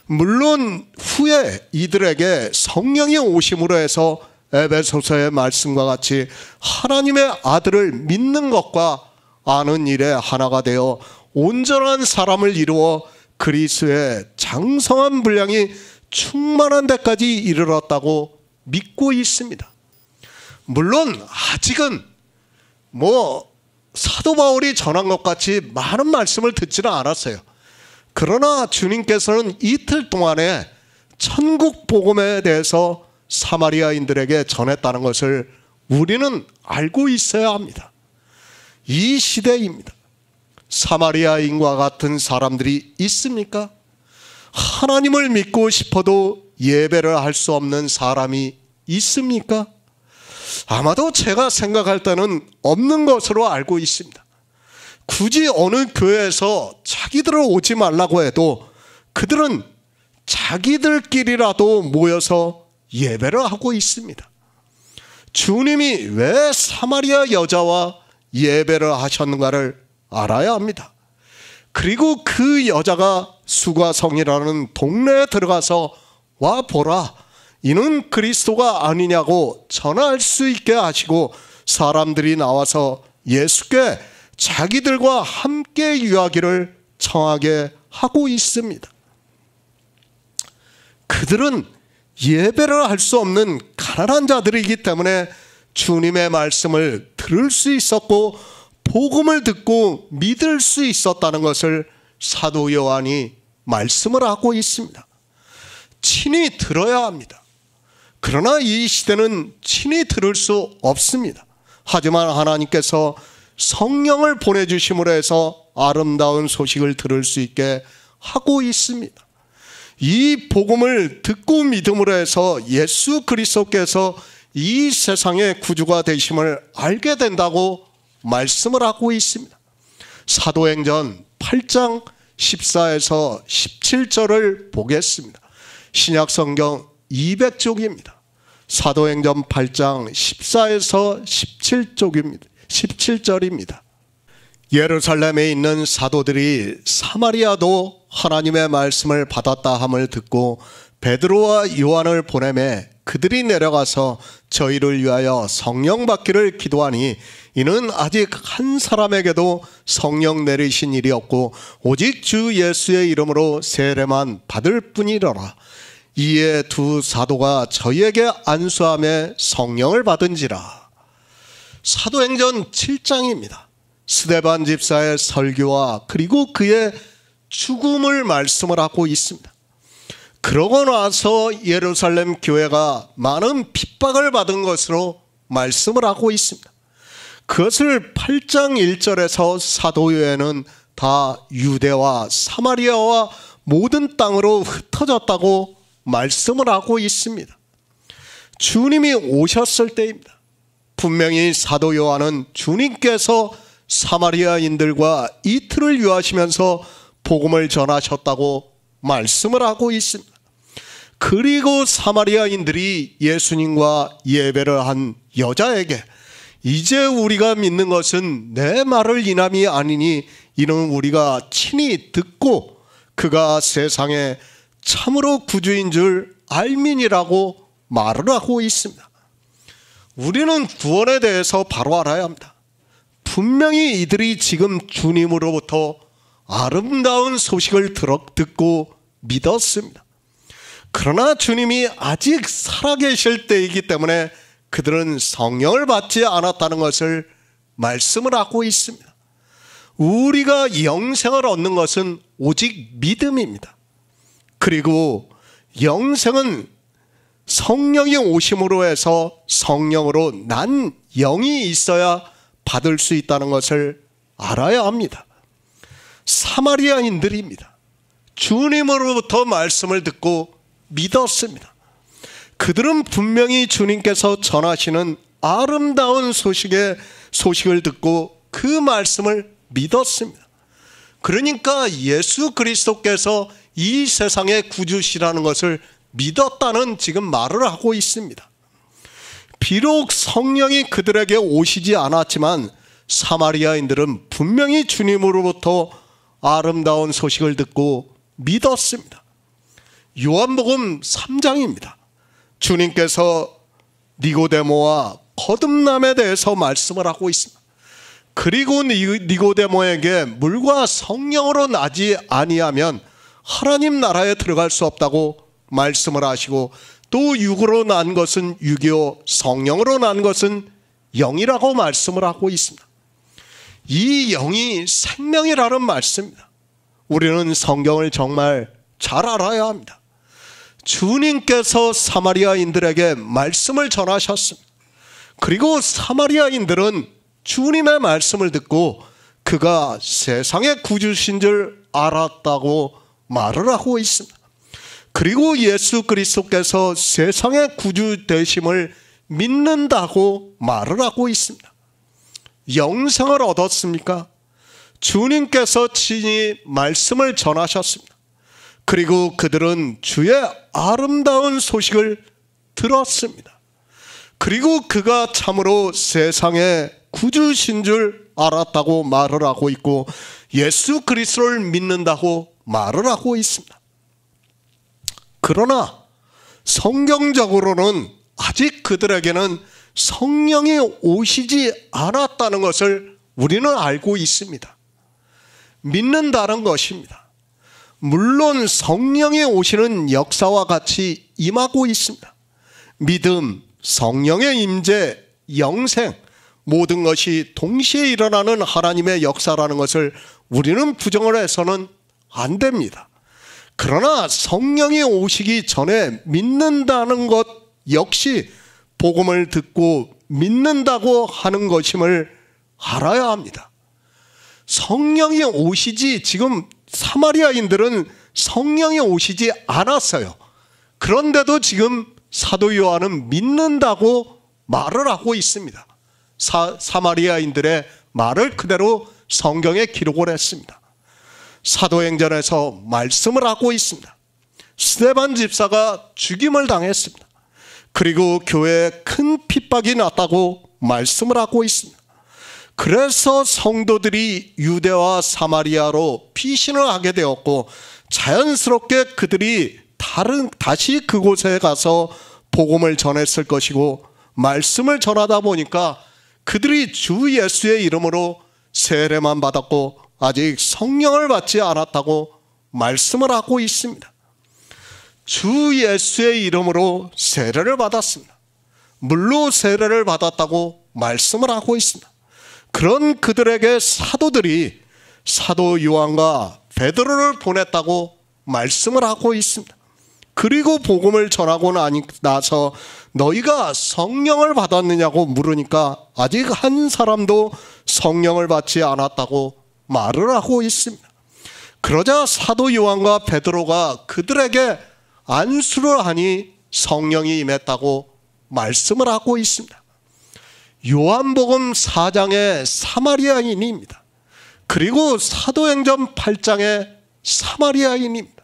물론 후에 이들에게 성령이 오심으로 해서 에베소서의 말씀과 같이 하나님의 아들을 믿는 것과 아는 일에 하나가 되어 온전한 사람을 이루어 그리스도의 장성한 분량이 충만한 데까지 이르렀다고 믿고 있습니다. 물론 아직은 사도 바울이 전한 것 같이 많은 말씀을 듣지는 않았어요. 그러나 주님께서는 이틀 동안에 천국 복음에 대해서 사마리아인들에게 전했다는 것을 우리는 알고 있어야 합니다. 이 시대입니다. 사마리아인과 같은 사람들이 있습니까? 하나님을 믿고 싶어도 예배를 할 수 없는 사람이 있습니까? 아마도 제가 생각할 때는 없는 것으로 알고 있습니다. 굳이 어느 교회에서 자기들을 오지 말라고 해도 그들은 자기들끼리라도 모여서 예배를 하고 있습니다. 주님이 왜 사마리아 여자와 예배를 하셨는가를 알아야 합니다. 그리고 그 여자가 수가성이라는 동네에 들어가서 와 보라, 이는 그리스도가 아니냐고 전할 수 있게 하시고 사람들이 나와서 예수께 자기들과 함께 유하기를 청하게 하고 있습니다. 그들은 예배를 할 수 없는 가난한 자들이기 때문에 주님의 말씀을 들을 수 있었고 복음을 듣고 믿을 수 있었다는 것을 사도 요한이 말씀을 하고 있습니다. 친히 들어야 합니다. 그러나 이 시대는 친히 들을 수 없습니다. 하지만 하나님께서 성령을 보내주심으로 해서 아름다운 소식을 들을 수 있게 하고 있습니다. 이 복음을 듣고 믿음으로 해서 예수 그리스도께서 이 세상의 구주가 되심을 알게 된다고 말씀을 하고 있습니다. 사도행전 8장 14에서 17절을 보겠습니다. 신약성경 200쪽입니다. 사도행전 8장 14에서 17절입니다. 예루살렘에 있는 사도들이 사마리아도 하나님의 말씀을 받았다 함을 듣고 베드로와 요한을 보내매 그들이 내려가서 저희를 위하여 성령 받기를 기도하니 이는 아직 한 사람에게도 성령 내리신 일이 없고 오직 주 예수의 이름으로 세례만 받을 뿐이로라. 이에 두 사도가 저희에게 안수하며 성령을 받은지라. 사도행전 7장입니다. 스데반 집사의 설교와 그리고 그의 죽음을 말씀을 하고 있습니다. 그러고 나서 예루살렘 교회가 많은 핍박을 받은 것으로 말씀을 하고 있습니다. 그것을 8장 1절에서 사도교회는 다 유대와 사마리아와 모든 땅으로 흩어졌다고 말씀을 하고 있습니다. 주님이 오셨을 때입니다. 분명히 사도 요한은 주님께서 사마리아인들과 이틀을 유하시면서 복음을 전하셨다고 말씀을 하고 있습니다. 그리고 사마리아인들이 예수님과 예배를 한 여자에게 이제 우리가 믿는 것은 내 말을 인함이 아니니 이는 우리가 친히 듣고 그가 세상에 참으로 구주인 줄 알민이라고 말을 하고 있습니다. 우리는 구원에 대해서 바로 알아야 합니다. 분명히 이들이 지금 주님으로부터 아름다운 소식을 듣고 믿었습니다. 그러나 주님이 아직 살아계실 때이기 때문에 그들은 성령을 받지 않았다는 것을 말씀을 하고 있습니다. 우리가 영생을 얻는 것은 오직 믿음입니다. 그리고 영생은 성령이 오심으로 해서 성령으로 난 영이 있어야 받을 수 있다는 것을 알아야 합니다. 사마리아인들입니다. 주님으로부터 말씀을 듣고 믿었습니다. 그들은 분명히 주님께서 전하시는 아름다운 소식을 듣고 그 말씀을 믿었습니다. 그러니까 예수 그리스도께서 이 세상의 구주시라는 것을 믿었다는 지금 말을 하고 있습니다. 비록 성령이 그들에게 오시지 않았지만 사마리아인들은 분명히 주님으로부터 아름다운 소식을 듣고 믿었습니다. 요한복음 3장입니다. 주님께서 니고데모와 거듭남에 대해서 말씀을 하고 있습니다. 그리고 니고데모에게 물과 성령으로 나지 아니하면 하나님 나라에 들어갈 수 없다고 말씀을 하시고 또 육으로 난 것은 육이요 성령으로 난 것은 영이라고 말씀을 하고 있습니다. 이 영이 생명이라는 말씀입니다. 우리는 성경을 정말 잘 알아야 합니다. 주님께서 사마리아인들에게 말씀을 전하셨습니다. 그리고 사마리아인들은 주님의 말씀을 듣고 그가 세상의 구주신 줄 알았다고 말을 하고 있습니다. 그리고 예수 그리스도께서 세상의 구주 되심을 믿는다고 말을 하고 있습니다. 영생을 얻었습니까? 주님께서 친히 말씀을 전하셨습니다. 그리고 그들은 주의 아름다운 소식을 들었습니다. 그리고 그가 참으로 세상의 구주신 줄 알았다고 말을 하고 있고 예수 그리스도를 믿는다고 말을 하고 있습니다. 그러나 성경적으로는 아직 그들에게는 성령이 오시지 않았다는 것을 우리는 알고 있습니다. 믿는다는 것입니다. 물론 성령이 오시는 역사와 같이 임하고 있습니다. 믿음, 성령의 임재, 영생, 모든 것이 동시에 일어나는 하나님의 역사라는 것을 우리는 부정을 해서는 안 됩니다. 그러나 성령이 오시기 전에 믿는다는 것 역시 복음을 듣고 믿는다고 하는 것임을 알아야 합니다. 성령이 오시지, 지금 사마리아인들은 성령이 오시지 않았어요. 그런데도 지금 사도 요한은 믿는다고 말을 하고 있습니다. 사마리아인들의 말을 그대로 성경에 기록을 했습니다. 사도행전에서 말씀을 하고 있습니다. 스데반 집사가 죽임을 당했습니다. 그리고 교회에 큰 핍박이 났다고 말씀을 하고 있습니다. 그래서 성도들이 유대와 사마리아로 피신을 하게 되었고, 자연스럽게 그들이 다시 그곳에 가서 복음을 전했을 것이고, 말씀을 전하다 보니까 그들이 주 예수의 이름으로 세례만 받았고 아직 성령을 받지 않았다고 말씀을 하고 있습니다. 주 예수의 이름으로 세례를 받았습니다. 물로 세례를 받았다고 말씀을 하고 있습니다. 그런 그들에게 사도들이 사도 요한과 베드로를 보냈다고 말씀을 하고 있습니다. 그리고 복음을 전하고 나서 너희가 성령을 받았느냐고 물으니까 아직 한 사람도 성령을 받지 않았다고 말을 하고 있습니다. 그러자 사도 요한과 베드로가 그들에게 안수를 하니 성령이 임했다고 말씀을 하고 있습니다. 요한복음 4장의 사마리아인입니다. 그리고 사도행전 8장의 사마리아인입니다.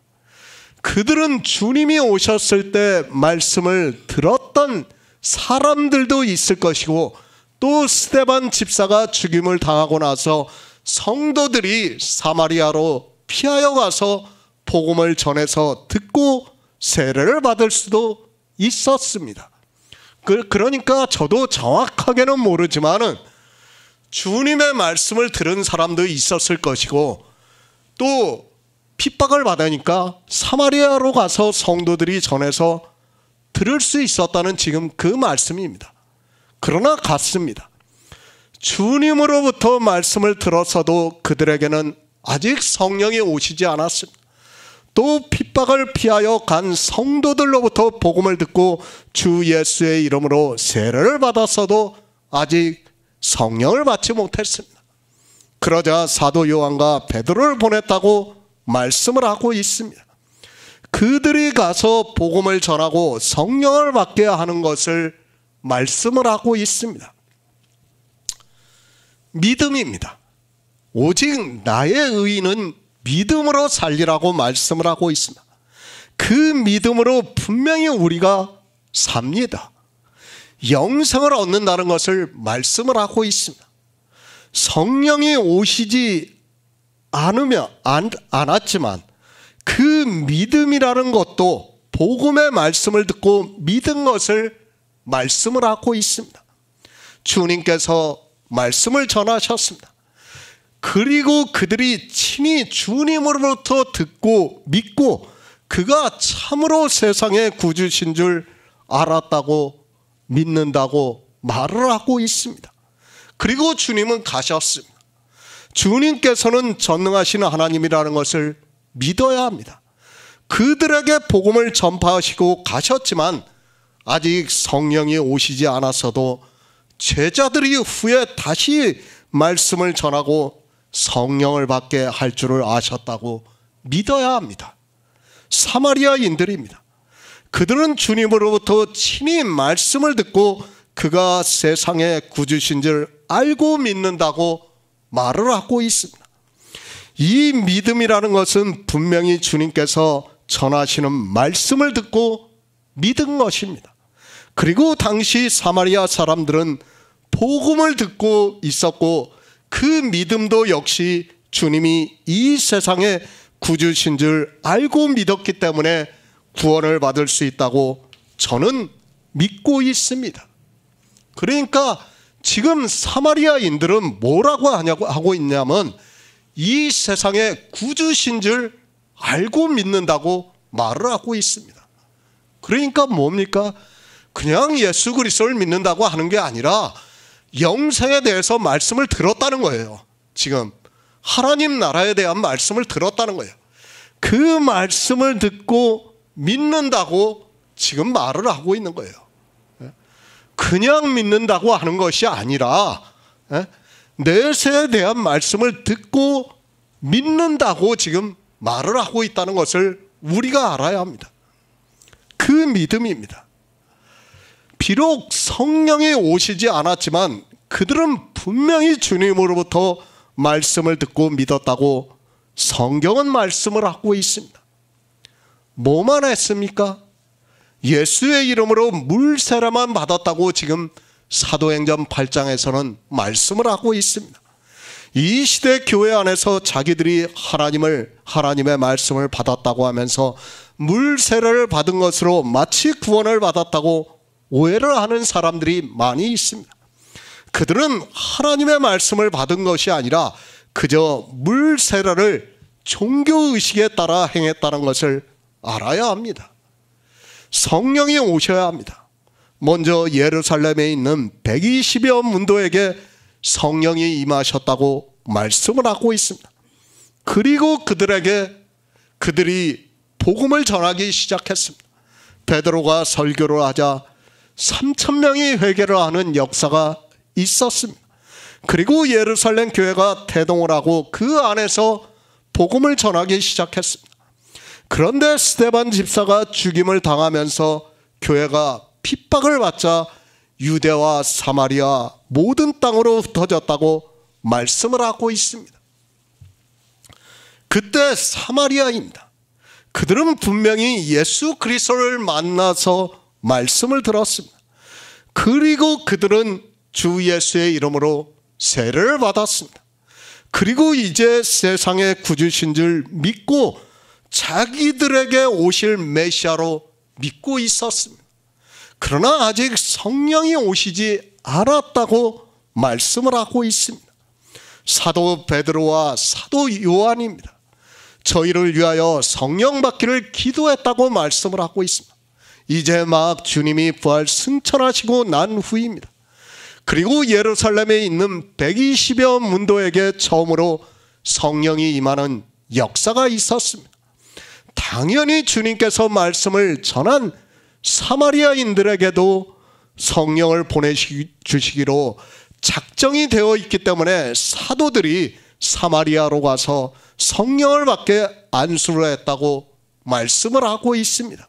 그들은 주님이 오셨을 때 말씀을 들었던 사람들도 있을 것이고, 또 스데반 집사가 죽임을 당하고 나서 성도들이 사마리아로 피하여 가서 복음을 전해서 듣고 세례를 받을 수도 있었습니다. 그러니까 저도 정확하게는 모르지만은 주님의 말씀을 들은 사람도 있었을 것이고, 또 핍박을 받으니까 사마리아로 가서 성도들이 전해서 들을 수 있었다는 지금 그 말씀입니다. 그러나 같습니다. 주님으로부터 말씀을 들었어도 그들에게는 아직 성령이 오시지 않았습니다. 또 핍박을 피하여 간 성도들로부터 복음을 듣고 주 예수의 이름으로 세례를 받았어도 아직 성령을 받지 못했습니다. 그러자 사도 요한과 베드로를 보냈다고 말씀을 하고 있습니다. 그들이 가서 복음을 전하고 성령을 받게 하는 것을 말씀을 하고 있습니다. 믿음입니다. 오직 나의 의인은 믿음으로 살리라고 말씀을 하고 있습니다. 그 믿음으로 분명히 우리가 삽니다. 영생을 얻는다는 것을 말씀을 하고 있습니다. 성령이 오시지 않았지만 그 믿음이라는 것도 복음의 말씀을 듣고 믿은 것을 말씀을 하고 있습니다. 주님께서 말씀을 전하셨습니다. 그리고 그들이 친히 주님으로부터 듣고 믿고 그가 참으로 세상의 구주신 줄 알았다고 믿는다고 말을 하고 있습니다. 그리고 주님은 가셨습니다. 주님께서는 전능하신 하나님이라는 것을 믿어야 합니다. 그들에게 복음을 전파하시고 가셨지만 아직 성령이 오시지 않았어도 제자들이 후에 다시 말씀을 전하고 성령을 받게 할 줄을 아셨다고 믿어야 합니다. 사마리아인들입니다. 그들은 주님으로부터 친히 말씀을 듣고 그가 세상의 구주신 줄 알고 믿는다고 말을 하고 있습니다. 이 믿음이라는 것은 분명히 주님께서 전하시는 말씀을 듣고 믿은 것입니다. 그리고 당시 사마리아 사람들은 복음을 듣고 있었고 그 믿음도 역시 주님이 이 세상의 구주신 줄 알고 믿었기 때문에 구원을 받을 수 있다고 저는 믿고 있습니다. 그러니까 지금 사마리아인들은 뭐라고 하고 있냐면 이 세상의 구주신 줄 알고 믿는다고 말을 하고 있습니다. 그러니까 뭡니까? 그냥 예수 그리스도를 믿는다고 하는 게 아니라 영생에 대해서 말씀을 들었다는 거예요. 지금 하나님 나라에 대한 말씀을 들었다는 거예요. 그 말씀을 듣고 믿는다고 지금 말을 하고 있는 거예요. 그냥 믿는다고 하는 것이 아니라 내세에 대한 말씀을 듣고 믿는다고 지금 말을 하고 있다는 것을 우리가 알아야 합니다. 그 믿음입니다. 비록 성령이 오시지 않았지만 그들은 분명히 주님으로부터 말씀을 듣고 믿었다고 성경은 말씀을 하고 있습니다. 뭐만 했습니까? 예수의 이름으로 물세례만 받았다고 지금 사도행전 8장에서는 말씀을 하고 있습니다. 이 시대 교회 안에서 자기들이 하나님의 말씀을 받았다고 하면서 물세례를 받은 것으로 마치 구원을 받았다고 오해를 하는 사람들이 많이 있습니다. 그들은 하나님의 말씀을 받은 것이 아니라 그저 물세례를 종교의식에 따라 행했다는 것을 알아야 합니다. 성령이 오셔야 합니다. 먼저 예루살렘에 있는 120여 문도에게 성령이 임하셨다고 말씀을 하고 있습니다. 그리고 그들이 복음을 전하기 시작했습니다. 베드로가 설교를 하자 3,000명이 회개를 하는 역사가 있었습니다. 그리고 예루살렘 교회가 태동을 하고 그 안에서 복음을 전하기 시작했습니다. 그런데 스데반 집사가 죽임을 당하면서 교회가 핍박을 받자 유대와 사마리아 모든 땅으로 흩어졌다고 말씀을 하고 있습니다. 그때 사마리아입니다. 그들은 분명히 예수 그리스도를 만나서 말씀을 들었습니다. 그리고 그들은 주 예수의 이름으로 세례를 받았습니다. 그리고 이제 세상의 구주신 줄 믿고 자기들에게 오실 메시아로 믿고 있었습니다. 그러나 아직 성령이 오시지 않았다고 말씀을 하고 있습니다. 사도 베드로와 사도 요한입니다. 저희를 위하여 성령 받기를 기도했다고 말씀을 하고 있습니다. 이제 막 주님이 부활 승천하시고 난 후입니다. 그리고 예루살렘에 있는 120여 문도에게 처음으로 성령이 임하는 역사가 있었습니다. 당연히 주님께서 말씀을 전한 사마리아인들에게도 성령을 보내주시기로 작정이 되어 있기 때문에 사도들이 사마리아로 가서 성령을 받게 안수를 했다고 말씀을 하고 있습니다.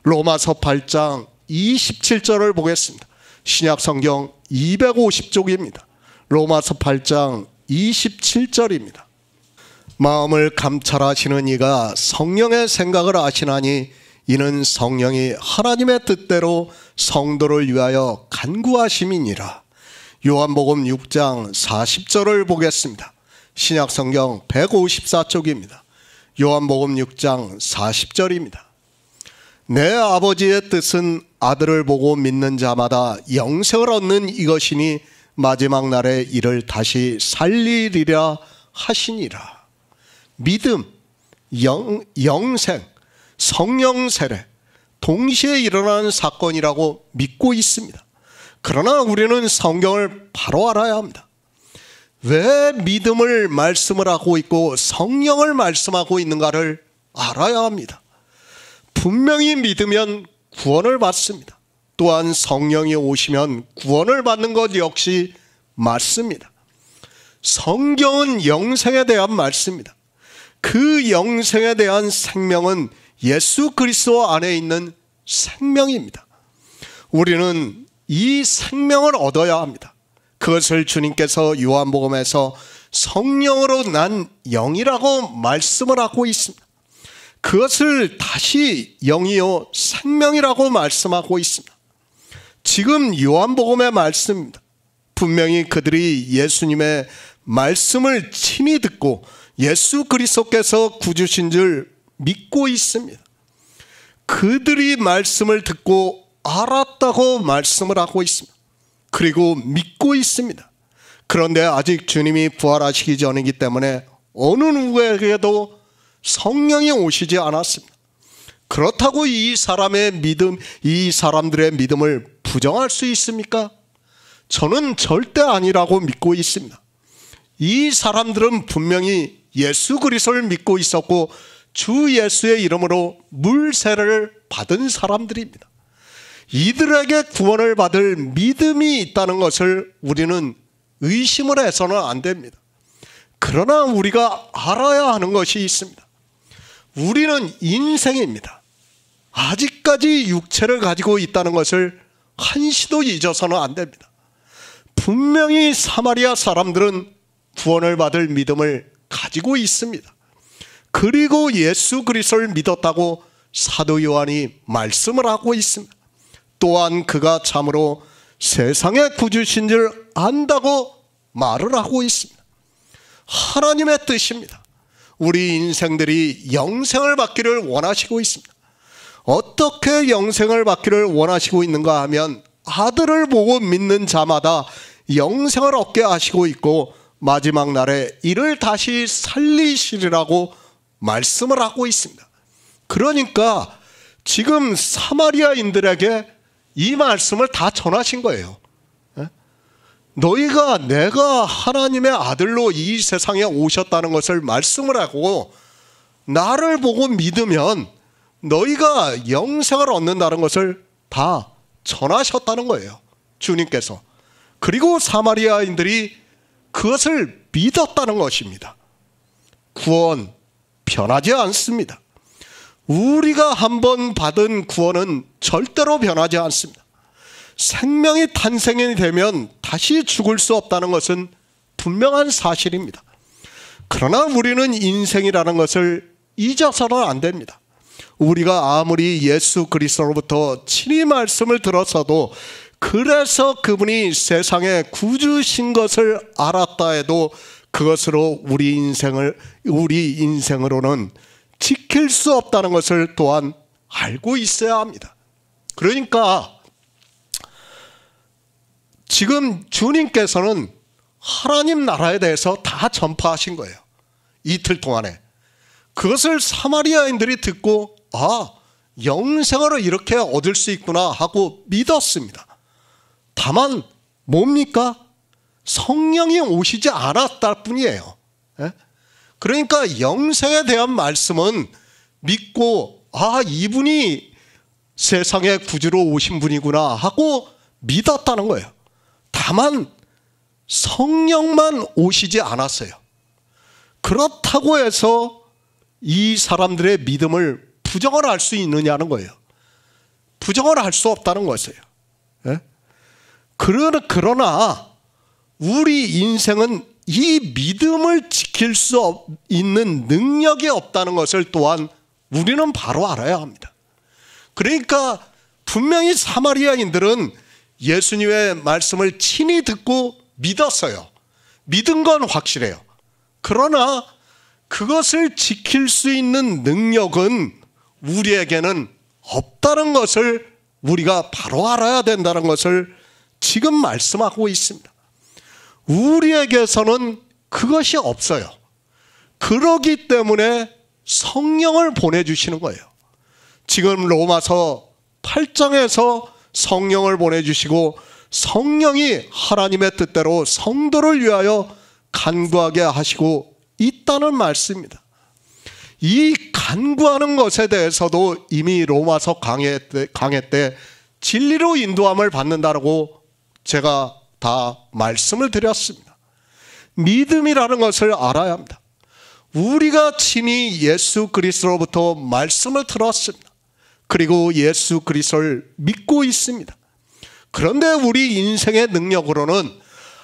로마서 8장 27절을 보겠습니다. 신약성경 250쪽입니다. 로마서 8장 27절입니다. 마음을 감찰하시는 이가 성령의 생각을 아시나니 이는 성령이 하나님의 뜻대로 성도를 위하여 간구하심이니라. 요한복음 6장 40절을 보겠습니다. 신약성경 154쪽입니다. 요한복음 6장 40절입니다. 내 아버지의 뜻은 아들을 보고 믿는 자마다 영생을 얻는 이것이니 마지막 날에 이를 다시 살리리라 하시니라. 믿음, 영생, 성령 세례 동시에 일어나는 사건이라고 믿고 있습니다. 그러나 우리는 성경을 바로 알아야 합니다. 왜 믿음을 말씀을 하고 있고 성령을 말씀하고 있는가를 알아야 합니다. 분명히 믿으면 구원을 받습니다. 또한 성령이 오시면 구원을 받는 것 역시 맞습니다. 성경은 영생에 대한 말씀입니다. 그 영생에 대한 생명은 예수 그리스도 안에 있는 생명입니다. 우리는 이 생명을 얻어야 합니다. 그것을 주님께서 요한복음에서 성령으로 난 영이라고 말씀을 하고 있습니다. 그것을 다시 영이요 생명이라고 말씀하고 있습니다. 지금 요한복음의 말씀입니다. 분명히 그들이 예수님의 말씀을 친히 듣고 예수 그리스도께서 구주신 줄 믿고 있습니다. 그들이 말씀을 듣고 알았다고 말씀을 하고 있습니다. 그리고 믿고 있습니다. 그런데 아직 주님이 부활하시기 전이기 때문에 어느 누구에게도 성령이 오시지 않았습니다. 그렇다고 이 사람들의 믿음을 부정할 수 있습니까? 저는 절대 아니라고 믿고 있습니다. 이 사람들은 분명히 예수 그리스도를 믿고 있었고 주 예수의 이름으로 물세례를 받은 사람들입니다. 이들에게 구원을 받을 믿음이 있다는 것을 우리는 의심을 해서는 안 됩니다. 그러나 우리가 알아야 하는 것이 있습니다. 우리는 인생입니다. 아직까지 육체를 가지고 있다는 것을 한시도 잊어서는 안 됩니다. 분명히 사마리아 사람들은 구원을 받을 믿음을 가지고 있습니다. 그리고 예수 그리스도를 믿었다고 사도 요한이 말씀을 하고 있습니다. 또한 그가 참으로 세상의 구주신 줄 안다고 말을 하고 있습니다. 하나님의 뜻입니다. 우리 인생들이 영생을 받기를 원하시고 있습니다. 어떻게 영생을 받기를 원하시고 있는가 하면 아들을 보고 믿는 자마다 영생을 얻게 하시고 있고 마지막 날에 이를 다시 살리시리라고 말씀을 하고 있습니다. 그러니까 지금 사마리아인들에게 이 말씀을 다 전하신 거예요. 너희가 내가 하나님의 아들로 이 세상에 오셨다는 것을 말씀을 하고 나를 보고 믿으면 너희가 영생을 얻는다는 것을 다 전하셨다는 거예요. 주님께서. 그리고 사마리아인들이 그것을 믿었다는 것입니다. 구원 변하지 않습니다. 우리가 한번 받은 구원은 절대로 변하지 않습니다. 생명이 탄생이 되면 다시 죽을 수 없다는 것은 분명한 사실입니다. 그러나 우리는 인생이라는 것을 잊어서는 안 됩니다. 우리가 아무리 예수 그리스도로부터 친히 말씀을 들었어도 그래서 그분이 세상에 구주신 것을 알았다 해도 그것으로 우리 인생으로는 지킬 수 없다는 것을 또한 알고 있어야 합니다. 그러니까 지금 주님께서는 하나님 나라에 대해서 다 전파하신 거예요. 이틀 동안에. 그것을 사마리아인들이 듣고 영생을 이렇게 얻을 수 있구나 하고 믿었습니다. 다만 뭡니까? 성령이 오시지 않았다 뿐이에요. 그러니까 영생에 대한 말씀은 믿고 이분이 세상의 구주로 오신 분이구나 하고 믿었다는 거예요. 다만 성령만 오시지 않았어요. 그렇다고 해서 이 사람들의 믿음을 부정을 할 수 있느냐는 거예요. 부정을 할 수 없다는 것이에요. 그러나 우리 인생은 이 믿음을 지킬 수 있는 능력이 없다는 것을 또한 우리는 바로 알아야 합니다. 그러니까 분명히 사마리아인들은 예수님의 말씀을 친히 듣고 믿었어요. 믿은 건 확실해요. 그러나 그것을 지킬 수 있는 능력은 우리에게는 없다는 것을 우리가 바로 알아야 된다는 것을 지금 말씀하고 있습니다. 우리에게서는 그것이 없어요. 그러기 때문에 성령을 보내주시는 거예요. 지금 로마서 8장에서 성령을 보내주시고 성령이 하나님의 뜻대로 성도를 위하여 간구하게 하시고 있다는 말씀입니다. 이 간구하는 것에 대해서도 이미 로마서 강해 때 진리로 인도함을 받는다고 제가 다 말씀을 드렸습니다. 믿음이라는 것을 알아야 합니다. 우리가 친히 예수 그리스도로부터 말씀을 들었습니다. 그리고 예수 그리스도를 믿고 있습니다. 그런데 우리 인생의 능력으로는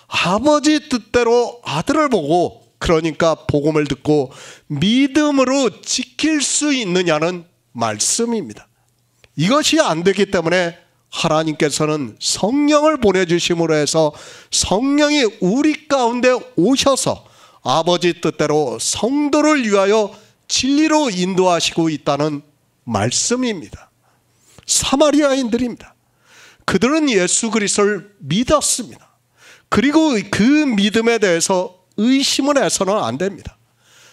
아버지 뜻대로 아들을 보고, 그러니까 복음을 듣고 믿음으로 지킬 수 있느냐는 말씀입니다. 이것이 안 되기 때문에 하나님께서는 성령을 보내주심으로 해서 성령이 우리 가운데 오셔서 아버지 뜻대로 성도를 위하여 진리로 인도하시고 있다는 말씀입니다. 사마리아인들입니다. 그들은 예수 그리스도를 믿었습니다. 그리고 그 믿음에 대해서 의심을 해서는 안 됩니다.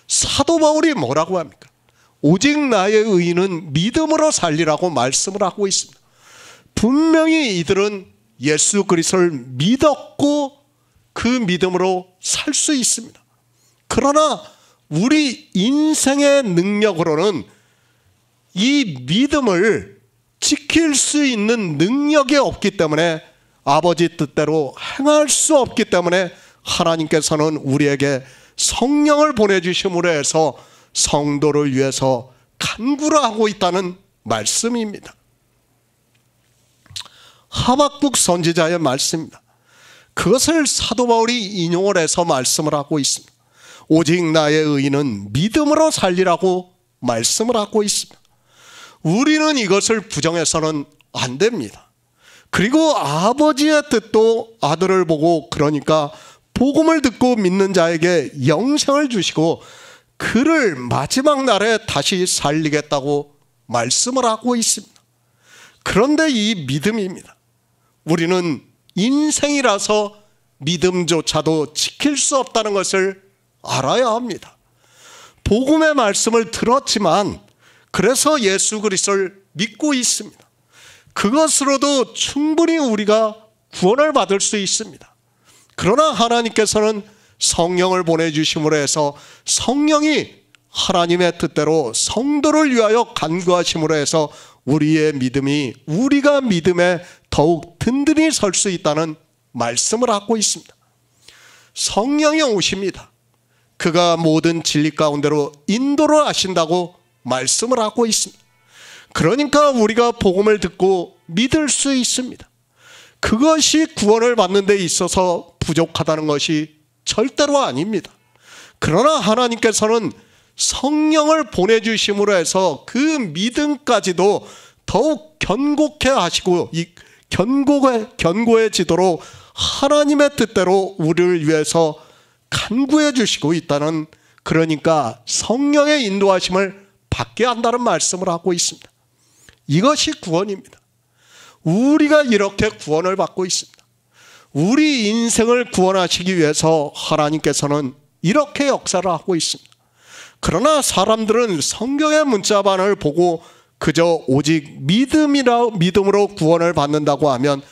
사도 바울이 뭐라고 합니까? 오직 나의 의인은 믿음으로 살리라고 말씀을 하고 있습니다. 분명히 이들은 예수 그리스도를 믿었고 그 믿음으로 살 수 있습니다. 그러나 우리 인생의 능력으로는 이 믿음을 지킬 수 있는 능력이 없기 때문에, 아버지 뜻대로 행할 수 없기 때문에 하나님께서는 우리에게 성령을 보내주심으로 해서 성도를 위해서 간구를 하고 있다는 말씀입니다. 하박국 선지자의 말씀입니다. 그것을 사도 바울이 인용을 해서 말씀을 하고 있습니다. 오직 나의 의인은 믿음으로 살리라고 말씀을 하고 있습니다. 우리는 이것을 부정해서는 안 됩니다. 그리고 아버지의 뜻도 아들을 보고, 그러니까 복음을 듣고 믿는 자에게 영생을 주시고 그를 마지막 날에 다시 살리겠다고 말씀을 하고 있습니다. 그런데 이 믿음입니다. 우리는 인생이라서 믿음조차도 지킬 수 없다는 것을 알아야 합니다. 복음의 말씀을 들었지만 그래서 예수 그리스도를 믿고 있습니다. 그것으로도 충분히 우리가 구원을 받을 수 있습니다. 그러나 하나님께서는 성령을 보내주심으로 해서 성령이 하나님의 뜻대로 성도를 위하여 간구하심으로 해서 우리의 믿음이, 우리가 믿음에 더욱 든든히 설 수 있다는 말씀을 하고 있습니다. 성령이 오십니다. 그가 모든 진리 가운데로 인도를 하신다고 말씀을 하고 있습니다. 그러니까 우리가 복음을 듣고 믿을 수 있습니다. 그것이 구원을 받는 데 있어서 부족하다는 것이 절대로 아닙니다. 그러나 하나님께서는 성령을 보내주심으로 해서 그 믿음까지도 더욱 견고케 하시고 견고해지도록 하나님의 뜻대로 우리를 위해서 간구해 주시고 있다는, 그러니까 성령의 인도하심을 받게 한다는 말씀을 하고 있습니다. 이것이 구원입니다. 우리가 이렇게 구원을 받고 있습니다. 우리 인생을 구원하시기 위해서 하나님께서는 이렇게 역사를 하고 있습니다. 그러나 사람들은 성경의 문자반을 보고 그저 오직 믿음으로 구원을 받는다고 하면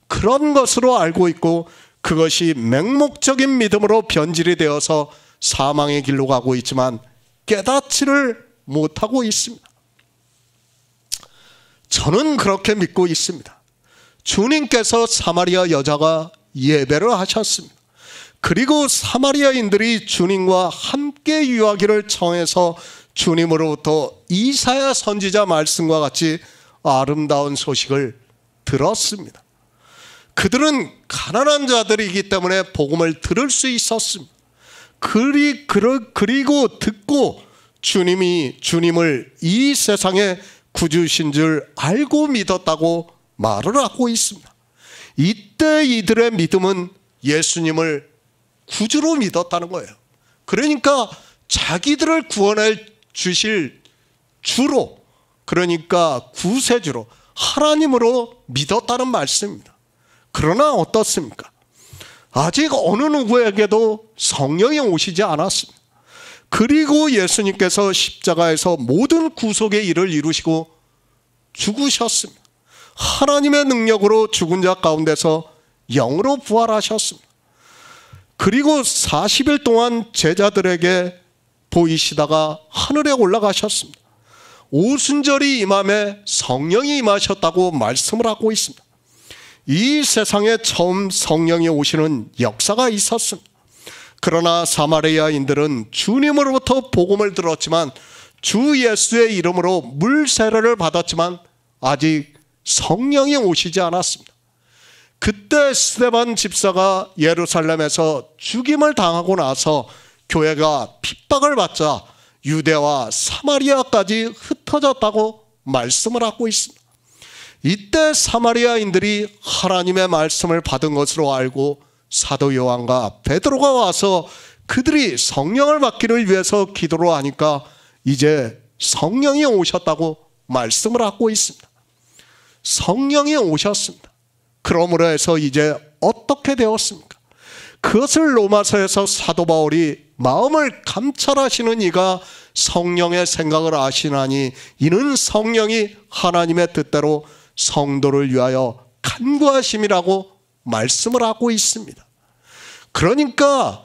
그런 것으로 알고 있고, 그것이 맹목적인 믿음으로 변질이 되어서 사망의 길로 가고 있지만 깨닫지를 못하고 있습니다. 저는 그렇게 믿고 있습니다. 주님께서 사마리아 여자가 예배를 하셨습니다. 그리고 사마리아인들이 주님과 함께 유하기를 청해서 주님으로부터 이사야 선지자 말씀과 같이 아름다운 소식을 들었습니다. 그들은 가난한 자들이기 때문에 복음을 들을 수 있었습니다. 그리고 듣고 주님을 이 세상의 구주신 줄 알고 믿었다고 말을 하고 있습니다. 이때 이들의 믿음은 예수님을 구주로 믿었다는 거예요. 그러니까 자기들을 구원해 주실 주로, 그러니까 구세주로, 하나님으로 믿었다는 말씀입니다. 그러나 어떻습니까? 아직 어느 누구에게도 성령이 오시지 않았습니다. 그리고 예수님께서 십자가에서 모든 구속의 일을 이루시고 죽으셨습니다. 하나님의 능력으로 죽은 자 가운데서 영으로 부활하셨습니다. 그리고 40일 동안 제자들에게 보이시다가 하늘에 올라가셨습니다. 오순절이 임함에 성령이 임하셨다고 말씀을 하고 있습니다. 이 세상에 처음 성령이 오시는 역사가 있었습니다. 그러나 사마리아인들은 주님으로부터 복음을 들었지만 주 예수의 이름으로 물 세례를 받았지만 아직 성령이 오시지 않았습니다. 그때 스데반 집사가 예루살렘에서 죽임을 당하고 나서 교회가 핍박을 받자 유대와 사마리아까지 흩어졌다고 말씀을 하고 있습니다. 이때 사마리아인들이 하나님의 말씀을 받은 것으로 알고 사도 요한과 베드로가 와서 그들이 성령을 받기를 위해서 기도를 하니까 이제 성령이 오셨다고 말씀을 하고 있습니다. 성령이 오셨습니다. 그러므로 해서 이제 어떻게 되었습니까? 그것을 로마서에서 사도 바울이 마음을 감찰하시는 이가 성령의 생각을 아시나니 이는 성령이 하나님의 뜻대로 성도를 위하여 간구하심이라고 말씀을 하고 있습니다. 그러니까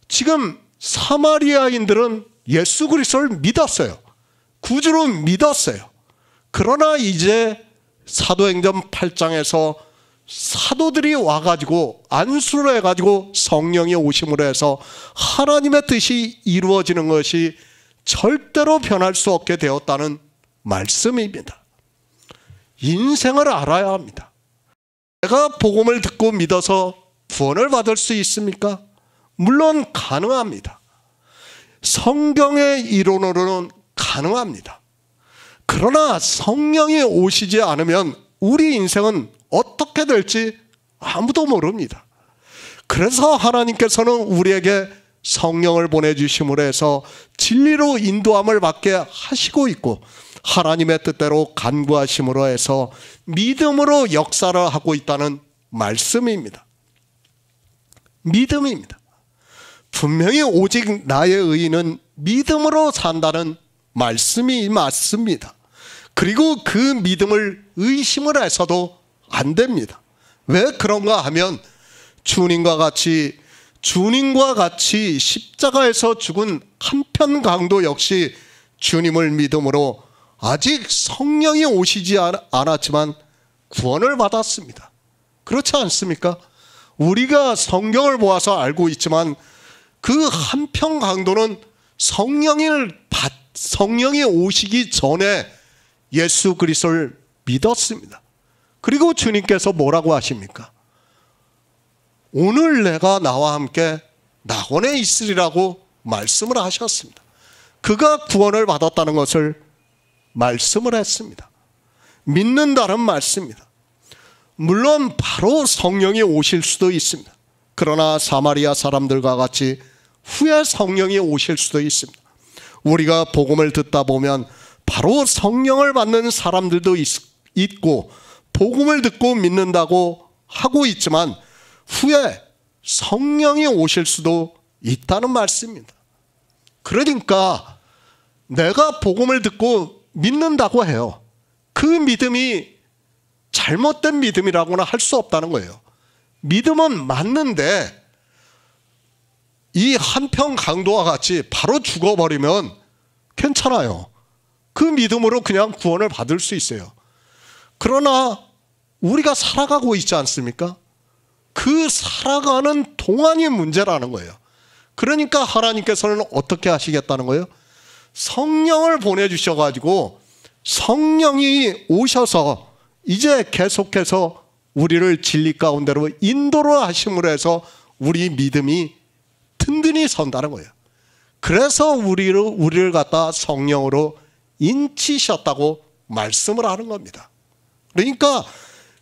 지금 사마리아인들은 예수 그리스도를 믿었어요. 구주로 믿었어요. 그러나 이제 사도행전 8장에서 사도들이 와가지고 안수를 해가지고 성령이 오심으로 해서 하나님의 뜻이 이루어지는 것이 절대로 변할 수 없게 되었다는 말씀입니다. 인생을 알아야 합니다. 내가 복음을 듣고 믿어서 구원을 받을 수 있습니까? 물론 가능합니다. 성경의 이론으로는 가능합니다. 그러나 성령이 오시지 않으면 우리 인생은 어떻게 될지 아무도 모릅니다. 그래서 하나님께서는 우리에게 성령을 보내주심으로 해서 진리로 인도함을 받게 하시고 있고, 하나님의 뜻대로 간구하심으로 해서 믿음으로 역사를 하고 있다는 말씀입니다. 믿음입니다. 분명히 오직 나의 의인은 믿음으로 산다는 말씀이 맞습니다. 그리고 그 믿음을 의심을 해서도 안 됩니다. 왜 그런가 하면 주님과 같이 십자가에서 죽은 한편 강도 역시 주님을 믿음으로 아직 성령이 오시지 않았지만 구원을 받았습니다. 그렇지 않습니까? 우리가 성경을 보아서 알고 있지만 그 한편 강도는 성령이 오시기 전에 예수 그리스도를 믿었습니다. 그리고 주님께서 뭐라고 하십니까? 오늘 내가 나와 함께 낙원에 있으리라고 말씀을 하셨습니다. 그가 구원을 받았다는 것을 말씀을 했습니다. 믿는다는 말씀입니다. 물론 바로 성령이 오실 수도 있습니다. 그러나 사마리아 사람들과 같이 후에 성령이 오실 수도 있습니다. 우리가 복음을 듣다 보면 바로 성령을 받는 사람들도 있고 복음을 듣고 믿는다고 하고 있지만 후에 성령이 오실 수도 있다는 말씀입니다. 그러니까 내가 복음을 듣고 믿는다고 해요. 그 믿음이 잘못된 믿음이라고는 할 수 없다는 거예요. 믿음은 맞는데 이 한편 강도와 같이 바로 죽어버리면 괜찮아요. 그 믿음으로 그냥 구원을 받을 수 있어요. 그러나 우리가 살아가고 있지 않습니까? 그 살아가는 동안이 문제라는 거예요. 그러니까 하나님께서는 어떻게 하시겠다는 거예요? 성령을 보내주셔가지고 성령이 오셔서 이제 계속해서 우리를 진리 가운데로 인도로 하심으로 해서 우리 믿음이 든든히 선다는 거예요. 그래서 우리를 갖다 성령으로 인치셨다고 말씀을 하는 겁니다. 그러니까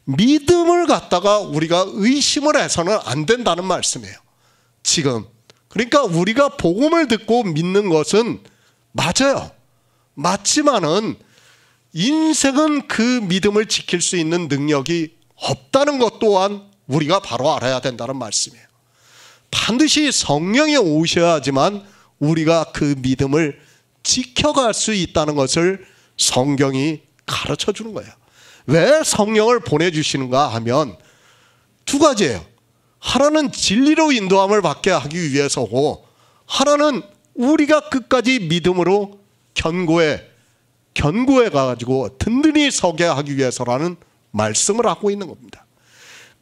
믿음을 갖다가 우리가 의심을 해서는 안 된다는 말씀이에요. 지금 그러니까 우리가 복음을 듣고 믿는 것은 맞아요. 맞지만은 인생은 그 믿음을 지킬 수 있는 능력이 없다는 것 또한 우리가 바로 알아야 된다는 말씀이에요. 반드시 성령이 오셔야지만 우리가 그 믿음을 지켜갈 수 있다는 것을 성경이 가르쳐 주는 거예요. 왜 성령을 보내주시는가 하면 두 가지예요. 하나는 진리로 인도함을 받게 하기 위해서고, 하나는 우리가 끝까지 믿음으로 견고해 가지고 든든히 서게 하기 위해서라는 말씀을 하고 있는 겁니다.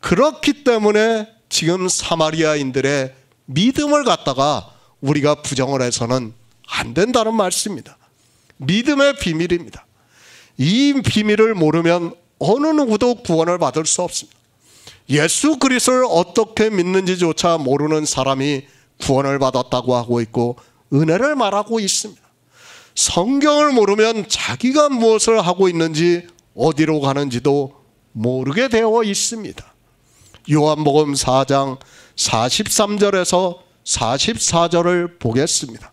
그렇기 때문에 지금 사마리아인들의 믿음을 갖다가 우리가 부정을 해서는 안 된다는 말씀입니다. 믿음의 비밀입니다. 이 비밀을 모르면 어느 누구도 구원을 받을 수 없습니다. 예수 그리스도를 어떻게 믿는지조차 모르는 사람이 구원을 받았다고 하고 있고 은혜를 말하고 있습니다. 성경을 모르면 자기가 무엇을 하고 있는지 어디로 가는지도 모르게 되어 있습니다. 요한복음 4장 43절에서 44절을 보겠습니다.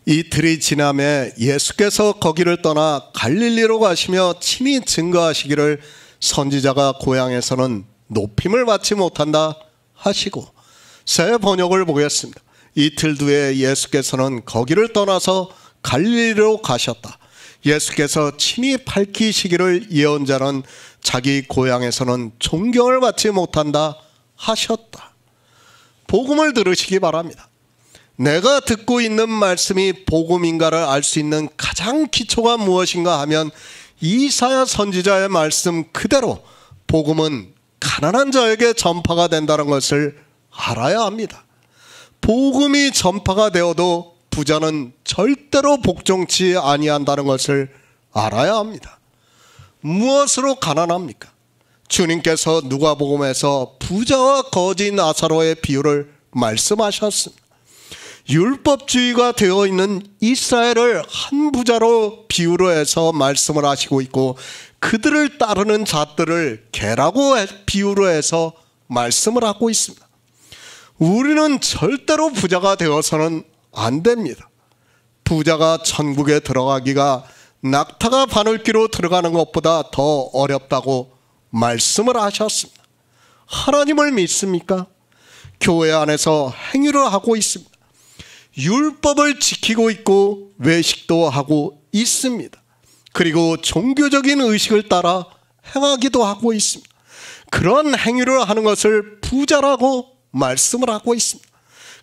이틀이 지남에 예수께서 거기를 떠나 갈릴리로 가시며 친히 증거하시기를 선지자가 고향에서는 높임을 받지 못한다 하시고, 새 번역을 보겠습니다. 이틀 뒤에 예수께서는 거기를 떠나서 갈릴리로 가셨다. 예수께서 친히 밝히시기를 예언자는 자기 고향에서는 존경을 받지 못한다 하셨다. 복음을 들으시기 바랍니다. 내가 듣고 있는 말씀이 복음인가를 알 수 있는 가장 기초가 무엇인가 하면 이사야 선지자의 말씀 그대로 복음은 가난한 자에게 전파가 된다는 것을 알아야 합니다. 복음이 전파가 되어도 부자는 절대로 복종치 아니한다는 것을 알아야 합니다. 무엇으로 가난합니까? 주님께서 누가복음에서 부자와 거지 나사로의 비유를 말씀하셨습니다. 율법주의가 되어 있는 이스라엘을 한 부자로 비유로 해서 말씀을 하시고 있고, 그들을 따르는 자들을 개라고 비유로 해서 말씀을 하고 있습니다. 우리는 절대로 부자가 되어서는 안 됩니다. 부자가 천국에 들어가기가 낙타가 바늘귀로 들어가는 것보다 더 어렵다고 말씀을 하셨습니다. 하나님을 믿습니까? 교회 안에서 행위를 하고 있습니다. 율법을 지키고 있고 외식도 하고 있습니다. 그리고 종교적인 의식을 따라 행하기도 하고 있습니다. 그런 행위를 하는 것을 부자라고 말씀을 하고 있습니다.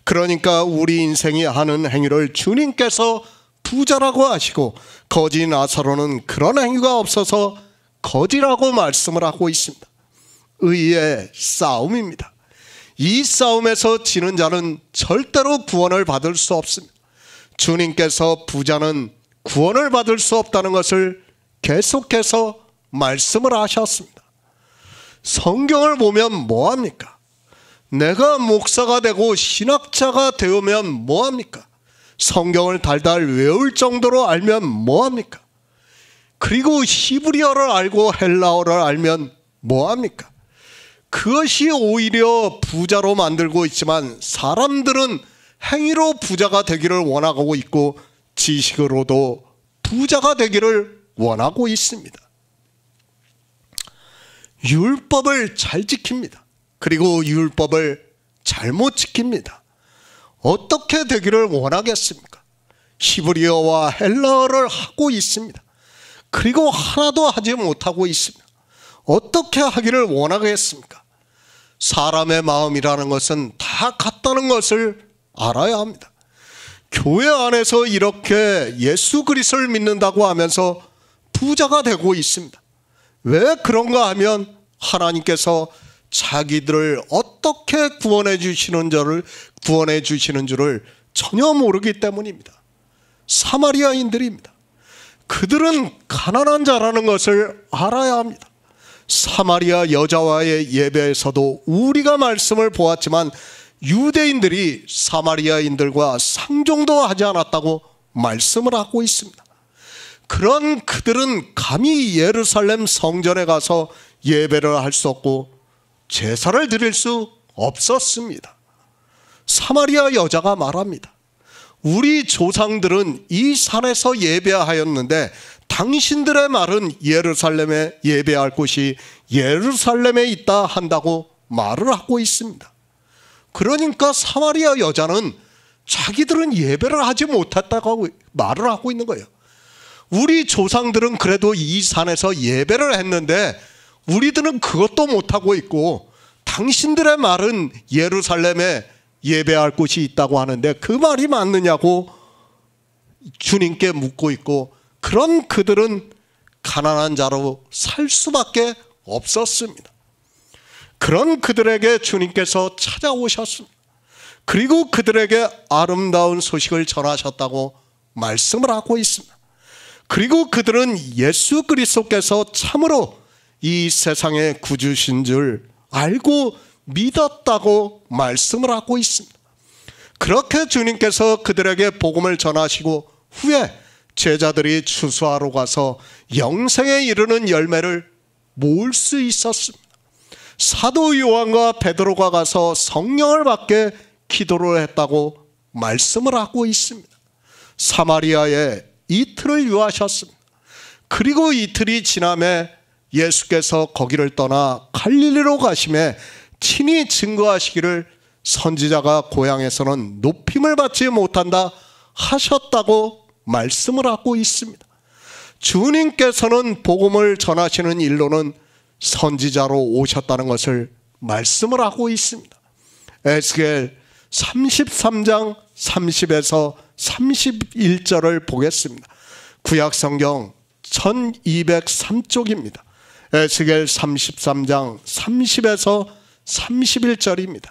그러니까 우리 인생이 하는 행위를 주님께서 부자라고 하시고, 거지 나사로는 그런 행위가 없어서 거지라고 말씀을 하고 있습니다. 의의 싸움입니다. 이 싸움에서 지는 자는 절대로 구원을 받을 수 없습니다. 주님께서 부자는 구원을 받을 수 없다는 것을 계속해서 말씀을 하셨습니다. 성경을 보면 뭐합니까? 내가 목사가 되고 신학자가 되면 뭐합니까? 성경을 달달 외울 정도로 알면 뭐합니까? 그리고 히브리어를 알고 헬라어를 알면 뭐합니까? 그것이 오히려 부자로 만들고 있지만, 사람들은 행위로 부자가 되기를 원하고 있고 지식으로도 부자가 되기를 원하고 있습니다. 율법을 잘 지킵니다. 그리고 율법을 잘못 지킵니다. 어떻게 되기를 원하겠습니까? 히브리어와 헬라어를 하고 있습니다. 그리고 하나도 하지 못하고 있습니다. 어떻게 하기를 원하겠습니까? 사람의 마음이라는 것은 다 같다는 것을 알아야 합니다. 교회 안에서 이렇게 예수 그리스도를 믿는다고 하면서 부자가 되고 있습니다. 왜 그런가 하면 하나님께서 자기들을 어떻게 구원해 주시는 줄을 전혀 모르기 때문입니다. 사마리아인들입니다. 그들은 가난한 자라는 것을 알아야 합니다. 사마리아 여자와의 예배에서도 우리가 말씀을 보았지만, 유대인들이 사마리아인들과 상종도 하지 않았다고 말씀을 하고 있습니다. 그런 그들은 감히 예루살렘 성전에 가서 예배를 할 수 없고 제사를 드릴 수 없었습니다. 사마리아 여자가 말합니다. 우리 조상들은 이 산에서 예배하였는데 당신들의 말은 예루살렘에 예배할 곳이 예루살렘에 있다 한다고 말을 하고 있습니다. 그러니까 사마리아 여자는 자기들은 예배를 하지 못했다고 말을 하고 있는 거예요. 우리 조상들은 그래도 이 산에서 예배를 했는데 우리들은 그것도 못하고 있고, 당신들의 말은 예루살렘에 예배할 곳이 있다고 하는데 그 말이 맞느냐고 주님께 묻고 있고, 그런 그들은 가난한 자로 살 수밖에 없었습니다. 그런 그들에게 주님께서 찾아오셨습니다. 그리고 그들에게 아름다운 소식을 전하셨다고 말씀을 하고 있습니다. 그리고 그들은 예수 그리스도께서 참으로 이 세상의 구주신 줄 알고 믿었다고 말씀을 하고 있습니다. 그렇게 주님께서 그들에게 복음을 전하시고 후에 제자들이 추수하러 가서 영생에 이르는 열매를 모을 수 있었습니다. 사도 요한과 베드로가 가서 성령을 받게 기도를 했다고 말씀을 하고 있습니다. 사마리아에 이틀을 유하셨습니다. 그리고 이틀이 지남에 예수께서 거기를 떠나 갈릴리로 가심에 친히 증거하시기를 선지자가 고향에서는 높임을 받지 못한다 하셨다고 말씀을 하고 있습니다. 주님께서는 복음을 전하시는 일로는 선지자로 오셨다는 것을 말씀을 하고 있습니다. 에스겔 33장 30에서 31절을 보겠습니다. 구약성경 1203쪽입니다. 에스겔 33장 30에서 31절입니다.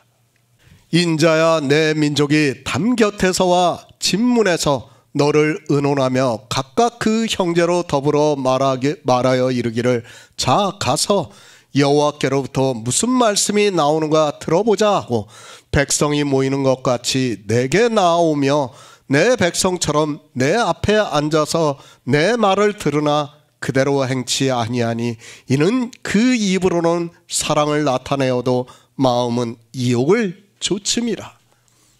인자야, 내 민족이 담 곁에서와 진문에서 너를 의논하며 각각 그 형제로 더불어 말하여 이르기를 자 가서 여호와께로부터 무슨 말씀이 나오는가 들어보자 하고 백성이 모이는 것 같이 내게 나아오며 내 백성처럼 내 앞에 앉아서 내 말을 들으나 그대로 행치 아니하니 이는 그 입으로는 사랑을 나타내어도 마음은 이욕을 조침이라.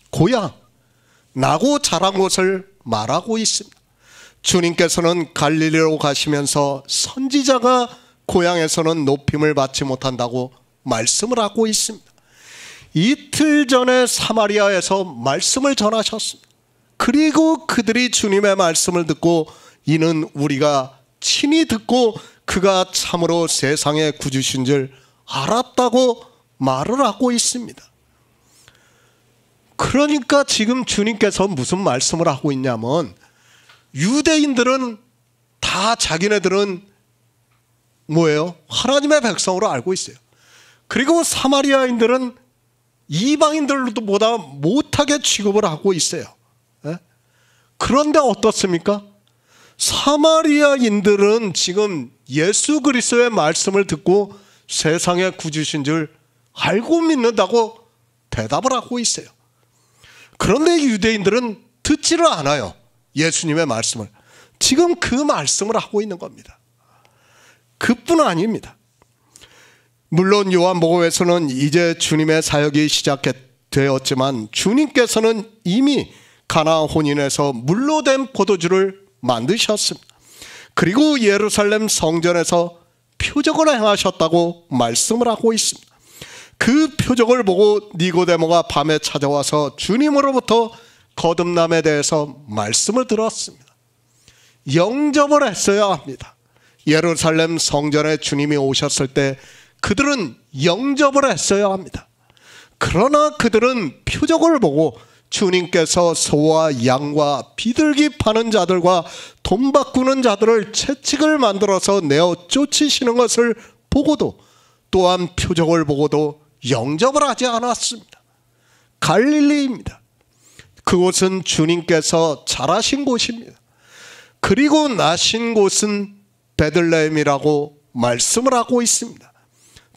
고향, 나고 자란 곳을 말하고 있습니다. 주님께서는 갈릴리로 가시면서 선지자가 고향에서는 높임을 받지 못한다고 말씀을 하고 있습니다. 이틀 전에 사마리아에서 말씀을 전하셨습니다. 그리고 그들이 주님의 말씀을 듣고 이는 우리가 친히 듣고 그가 참으로 세상의 구주신 줄 알았다고 말을 하고 있습니다. 그러니까 지금 주님께서 무슨 말씀을 하고 있냐면 유대인들은 다 자기네들은 뭐예요? 하나님의 백성으로 알고 있어요. 그리고 사마리아인들은 이방인들보다 못하게 취급을 하고 있어요. 그런데 어떻습니까? 사마리아인들은 지금 예수 그리스도의 말씀을 듣고 세상의 구주신 줄 알고 믿는다고 대답을 하고 있어요. 그런데 유대인들은 듣지를 않아요. 예수님의 말씀을. 지금 그 말씀을 하고 있는 겁니다. 그뿐 아닙니다. 물론 요한복음에서는 이제 주님의 사역이 시작되었지만 주님께서는 이미 가나 혼인에서 물로 된 포도주를 만드셨습니다. 그리고 예루살렘 성전에서 표적을 행하셨다고 말씀을 하고 있습니다. 그 표적을 보고 니고데모가 밤에 찾아와서 주님으로부터 거듭남에 대해서 말씀을 들었습니다. 영접을 했어야 합니다. 예루살렘 성전에 주님이 오셨을 때 그들은 영접을 했어야 합니다. 그러나 그들은 표적을 보고 주님께서 소와 양과 비둘기 파는 자들과 돈 바꾸는 자들을 채찍을 만들어서 내어 쫓으시는 것을 보고도 또한 표적을 보고도 영접을 하지 않았습니다. 갈릴리입니다. 그곳은 주님께서 자라신 곳입니다. 그리고 나신 곳은 베들레헴이라고 말씀을 하고 있습니다.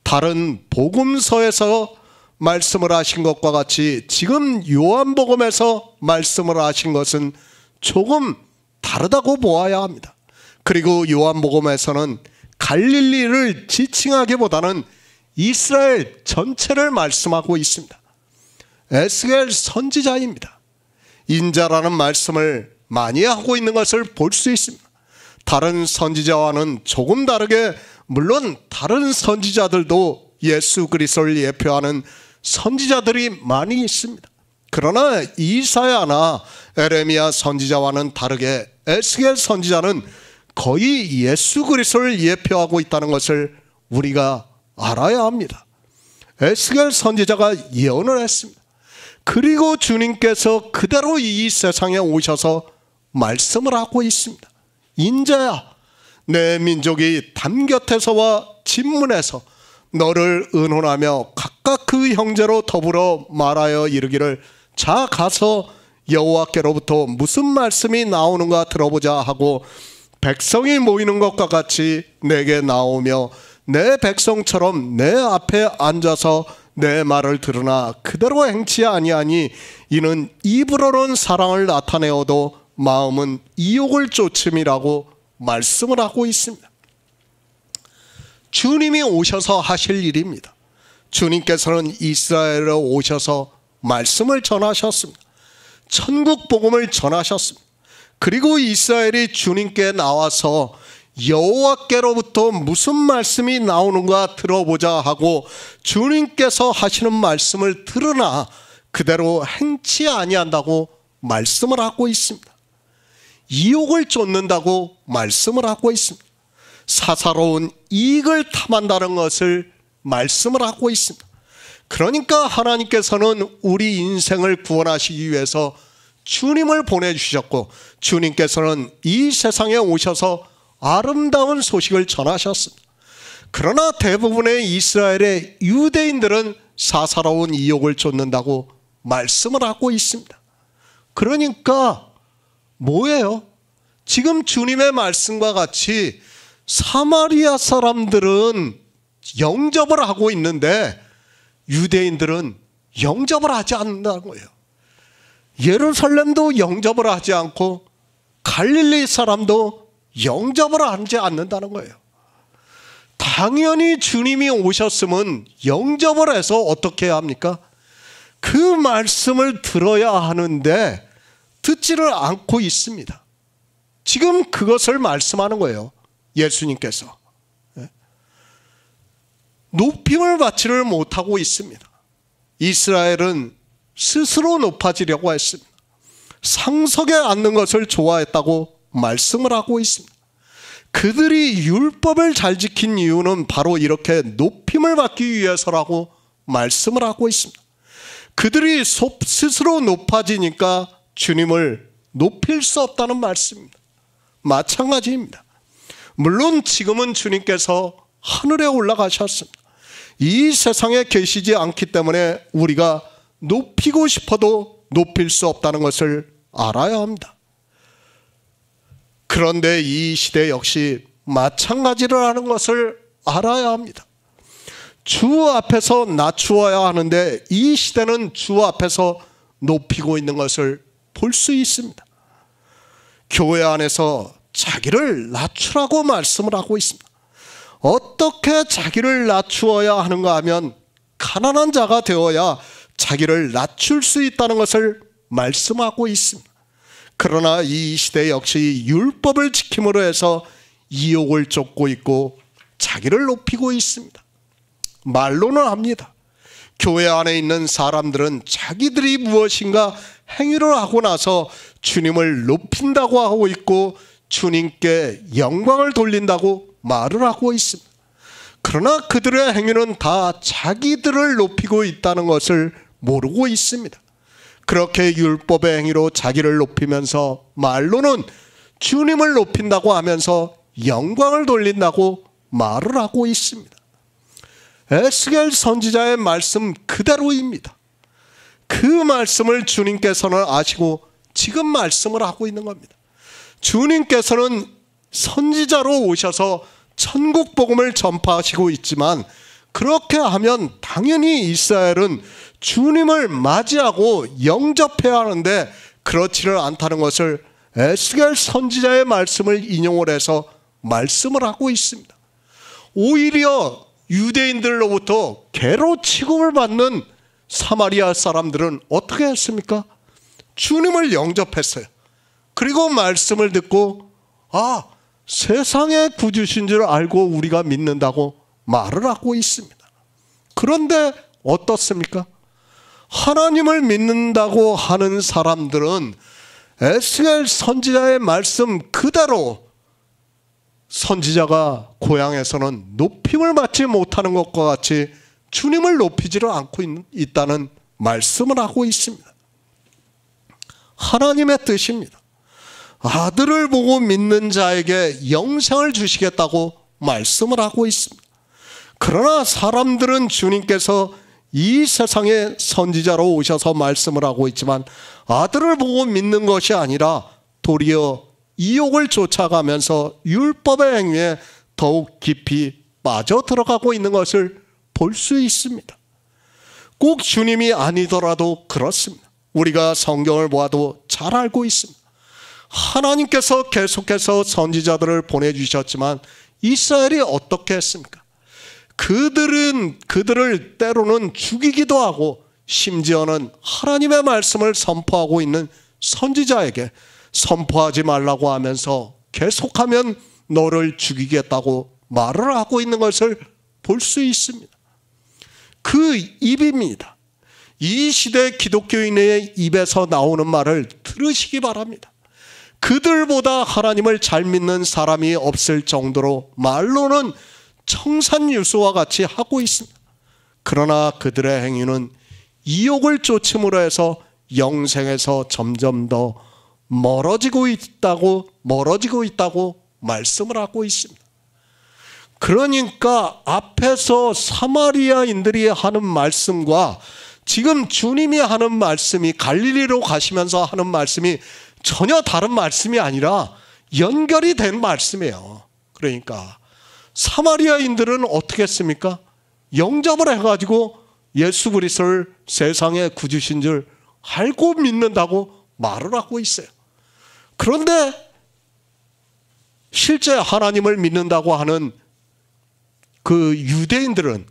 다른 복음서에서 말씀을 하신 것과 같이 지금 요한복음에서 말씀을 하신 것은 조금 다르다고 보아야 합니다. 그리고 요한복음에서는 갈릴리를 지칭하기보다는 이스라엘 전체를 말씀하고 있습니다. 에스겔 선지자입니다. 인자라는 말씀을 많이 하고 있는 것을 볼 수 있습니다. 다른 선지자와는 조금 다르게 물론 다른 선지자들도 예수 그리스도를 예표하는 선지자들이 많이 있습니다. 그러나 이사야나 에레미야 선지자와는 다르게 에스겔 선지자는 거의 예수 그리스도를 예표하고 있다는 것을 우리가 알아야 합니다. 에스겔 선지자가 예언을 했습니다. 그리고 주님께서 그대로 이 세상에 오셔서 말씀을 하고 있습니다. 인자야, 내 민족이 담 곁에서와 진문에서 너를 의논하며 각각 그 형제로 더불어 말하여 이르기를 자 가서 여호와께로부터 무슨 말씀이 나오는가 들어보자 하고 백성이 모이는 것과 같이 내게 나오며 내 백성처럼 내 앞에 앉아서 내 말을 들으나 그대로 행치 아니하니 이는 입으로는 사랑을 나타내어도 마음은 이욕을 쫓음이라고 말씀을 하고 있습니다. 주님이 오셔서 하실 일입니다. 주님께서는 이스라엘에 오셔서 말씀을 전하셨습니다. 천국 복음을 전하셨습니다. 그리고 이스라엘이 주님께 나와서 여호와께로부터 무슨 말씀이 나오는가 들어보자 하고 주님께서 하시는 말씀을 들으나 그대로 행치 아니한다고 말씀을 하고 있습니다. 이욕을 쫓는다고 말씀을 하고 있습니다. 사사로운 이익을 탐한다는 것을 말씀을 하고 있습니다. 그러니까 하나님께서는 우리 인생을 구원하시기 위해서 주님을 보내주셨고 주님께서는 이 세상에 오셔서 아름다운 소식을 전하셨습니다. 그러나 대부분의 이스라엘의 유대인들은 사사로운 이욕을 쫓는다고 말씀을 하고 있습니다. 그러니까 뭐예요? 지금 주님의 말씀과 같이 사마리아 사람들은 영접을 하고 있는데 유대인들은 영접을 하지 않는다는 거예요. 예루살렘도 영접을 하지 않고 갈릴리 사람도 영접을 하지 않는다는 거예요. 당연히 주님이 오셨으면 영접을 해서 어떻게 해야 합니까? 그 말씀을 들어야 하는데 듣지를 않고 있습니다. 지금 그것을 말씀하는 거예요. 예수님께서. 높임을 받지를 못하고 있습니다. 이스라엘은 스스로 높아지려고 했습니다. 상석에 앉는 것을 좋아했다고 말씀을 하고 있습니다. 그들이 율법을 잘 지킨 이유는 바로 이렇게 높임을 받기 위해서라고 말씀을 하고 있습니다. 그들이 스스로 높아지니까 주님을 높일 수 없다는 말씀입니다. 마찬가지입니다. 물론 지금은 주님께서 하늘에 올라가셨습니다. 이 세상에 계시지 않기 때문에 우리가 높이고 싶어도 높일 수 없다는 것을 알아야 합니다. 그런데 이 시대 역시 마찬가지라는 것을 알아야 합니다. 주 앞에서 낮추어야 하는데 이 시대는 주 앞에서 높이고 있는 것을 볼 수 있습니다. 교회 안에서 자기를 낮추라고 말씀을 하고 있습니다. 어떻게 자기를 낮추어야 하는가 하면 가난한 자가 되어야 자기를 낮출 수 있다는 것을 말씀하고 있습니다. 그러나 이 시대 역시 율법을 지킴으로 해서 이욕을 쫓고 있고 자기를 높이고 있습니다. 말로는 합니다. 교회 안에 있는 사람들은 자기들이 무엇인가 행위를 하고 나서 주님을 높인다고 하고 있고 주님께 영광을 돌린다고 말을 하고 있습니다. 그러나 그들의 행위는 다 자기들을 높이고 있다는 것을 모르고 있습니다. 그렇게 율법의 행위로 자기를 높이면서 말로는 주님을 높인다고 하면서 영광을 돌린다고 말을 하고 있습니다. 에스겔 선지자의 말씀 그대로입니다. 그 말씀을 주님께서는 아시고 지금 말씀을 하고 있는 겁니다. 주님께서는 선지자로 오셔서 천국 복음을 전파하시고 있지만 그렇게 하면 당연히 이스라엘은 주님을 맞이하고 영접해야 하는데 그렇지를 않다는 것을 에스겔 선지자의 말씀을 인용을 해서 말씀을 하고 있습니다. 오히려 유대인들로부터 개로 취급을 받는 사마리아 사람들은 어떻게 했습니까? 주님을 영접했어요. 그리고 말씀을 듣고 세상의 구주신 줄 알고 우리가 믿는다고 말을 하고 있습니다. 그런데 어떻습니까? 하나님을 믿는다고 하는 사람들은 에스겔 선지자의 말씀 그대로 선지자가 고향에서는 높임을 받지 못하는 것과 같이 주님을 높이지를 않고 있다는 말씀을 하고 있습니다. 하나님의 뜻입니다. 아들을 보고 믿는 자에게 영생을 주시겠다고 말씀을 하고 있습니다. 그러나 사람들은 주님께서 이 세상에 선지자로 오셔서 말씀을 하고 있지만 아들을 보고 믿는 것이 아니라 도리어 이욕을 쫓아가면서 율법의 행위에 더욱 깊이 빠져들어가고 있는 것을 볼 수 있습니다. 꼭 주님이 아니더라도 그렇습니다. 우리가 성경을 보아도 잘 알고 있습니다. 하나님께서 계속해서 선지자들을 보내주셨지만 이스라엘이 어떻게 했습니까? 그들을 때로는 죽이기도 하고 심지어는 하나님의 말씀을 선포하고 있는 선지자에게 선포하지 말라고 하면서 계속하면 너를 죽이겠다고 말을 하고 있는 것을 볼 수 있습니다. 그 입입니다. 이 시대 기독교인의 입에서 나오는 말을 들으시기 바랍니다. 그들보다 하나님을 잘 믿는 사람이 없을 정도로 말로는 청산유수와 같이 하고 있습니다. 그러나 그들의 행위는 이욕을 쫓음으로 해서 영생에서 점점 더 멀어지고 있다고 말씀을 하고 있습니다. 그러니까 앞에서 사마리아인들이 하는 말씀과 지금 주님이 하는 말씀이, 갈릴리로 가시면서 하는 말씀이 전혀 다른 말씀이 아니라 연결이 된 말씀이에요. 그러니까 사마리아인들은 어떻게 했습니까? 영접을 해가지고 예수 그리스도를 세상에 구주신 줄 알고 믿는다고 말을 하고 있어요. 그런데 실제 하나님을 믿는다고 하는 그 유대인들은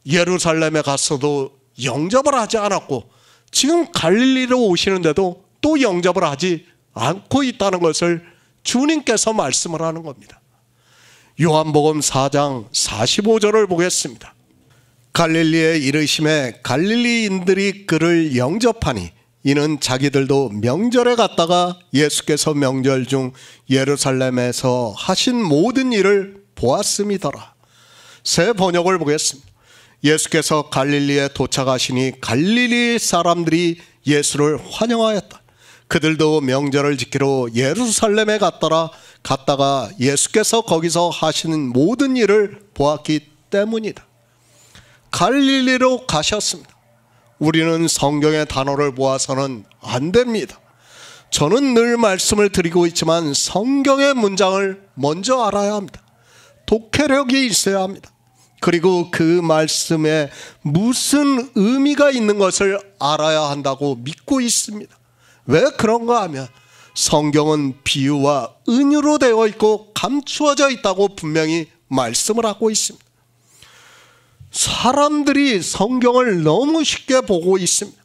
예루살렘에 갔어도 영접을 하지 않았고 지금 갈릴리로 오시는데도 또 영접을 하지 않고 있다는 것을 주님께서 말씀을 하는 겁니다. 요한복음 4장 45절을 보겠습니다. 갈릴리에 이르심에 갈릴리인들이 그를 영접하니 이는 자기들도 명절에 갔다가 예수께서 명절 중 예루살렘에서 하신 모든 일을 보았음이더라. 새 번역을 보겠습니다. 예수께서 갈릴리에 도착하시니 갈릴리 사람들이 예수를 환영하였다. 그들도 명절을 지키러 예루살렘에 갔다가 예수께서 거기서 하시는 모든 일을 보았기 때문이다. 갈릴리로 가셨습니다. 우리는 성경의 단어를 보아서는 안 됩니다. 저는 늘 말씀을 드리고 있지만 성경의 문장을 먼저 알아야 합니다. 독해력이 있어야 합니다. 그리고 그 말씀에 무슨 의미가 있는 것을 알아야 한다고 믿고 있습니다. 왜 그런가 하면 성경은 비유와 은유로 되어 있고 감추어져 있다고 분명히 말씀을 하고 있습니다. 사람들이 성경을 너무 쉽게 보고 있습니다.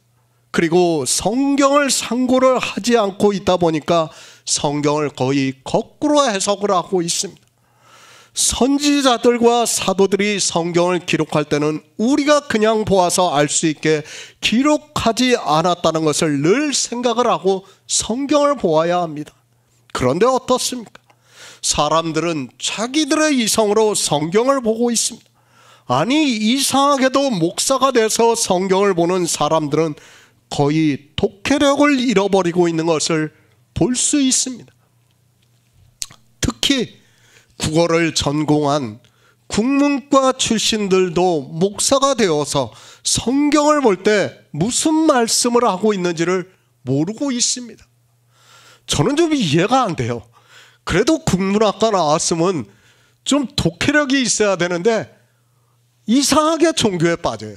그리고 성경을 상고를 하지 않고 있다 보니까 성경을 거의 거꾸로 해석을 하고 있습니다. 선지자들과 사도들이 성경을 기록할 때는 우리가 그냥 보아서 알 수 있게 기록하지 않았다는 것을 늘 생각을 하고 성경을 보아야 합니다. 그런데 어떻습니까? 사람들은 자기들의 이성으로 성경을 보고 있습니다. 아니, 이상하게도 목사가 돼서 성경을 보는 사람들은 거의 독해력을 잃어버리고 있는 것을 볼 수 있습니다. 특히 국어를 전공한 국문과 출신들도 목사가 되어서 성경을 볼 때 무슨 말씀을 하고 있는지를 모르고 있습니다. 저는 좀 이해가 안 돼요. 그래도 국문학과 나왔으면 좀 독해력이 있어야 되는데 이상하게 종교에 빠져요.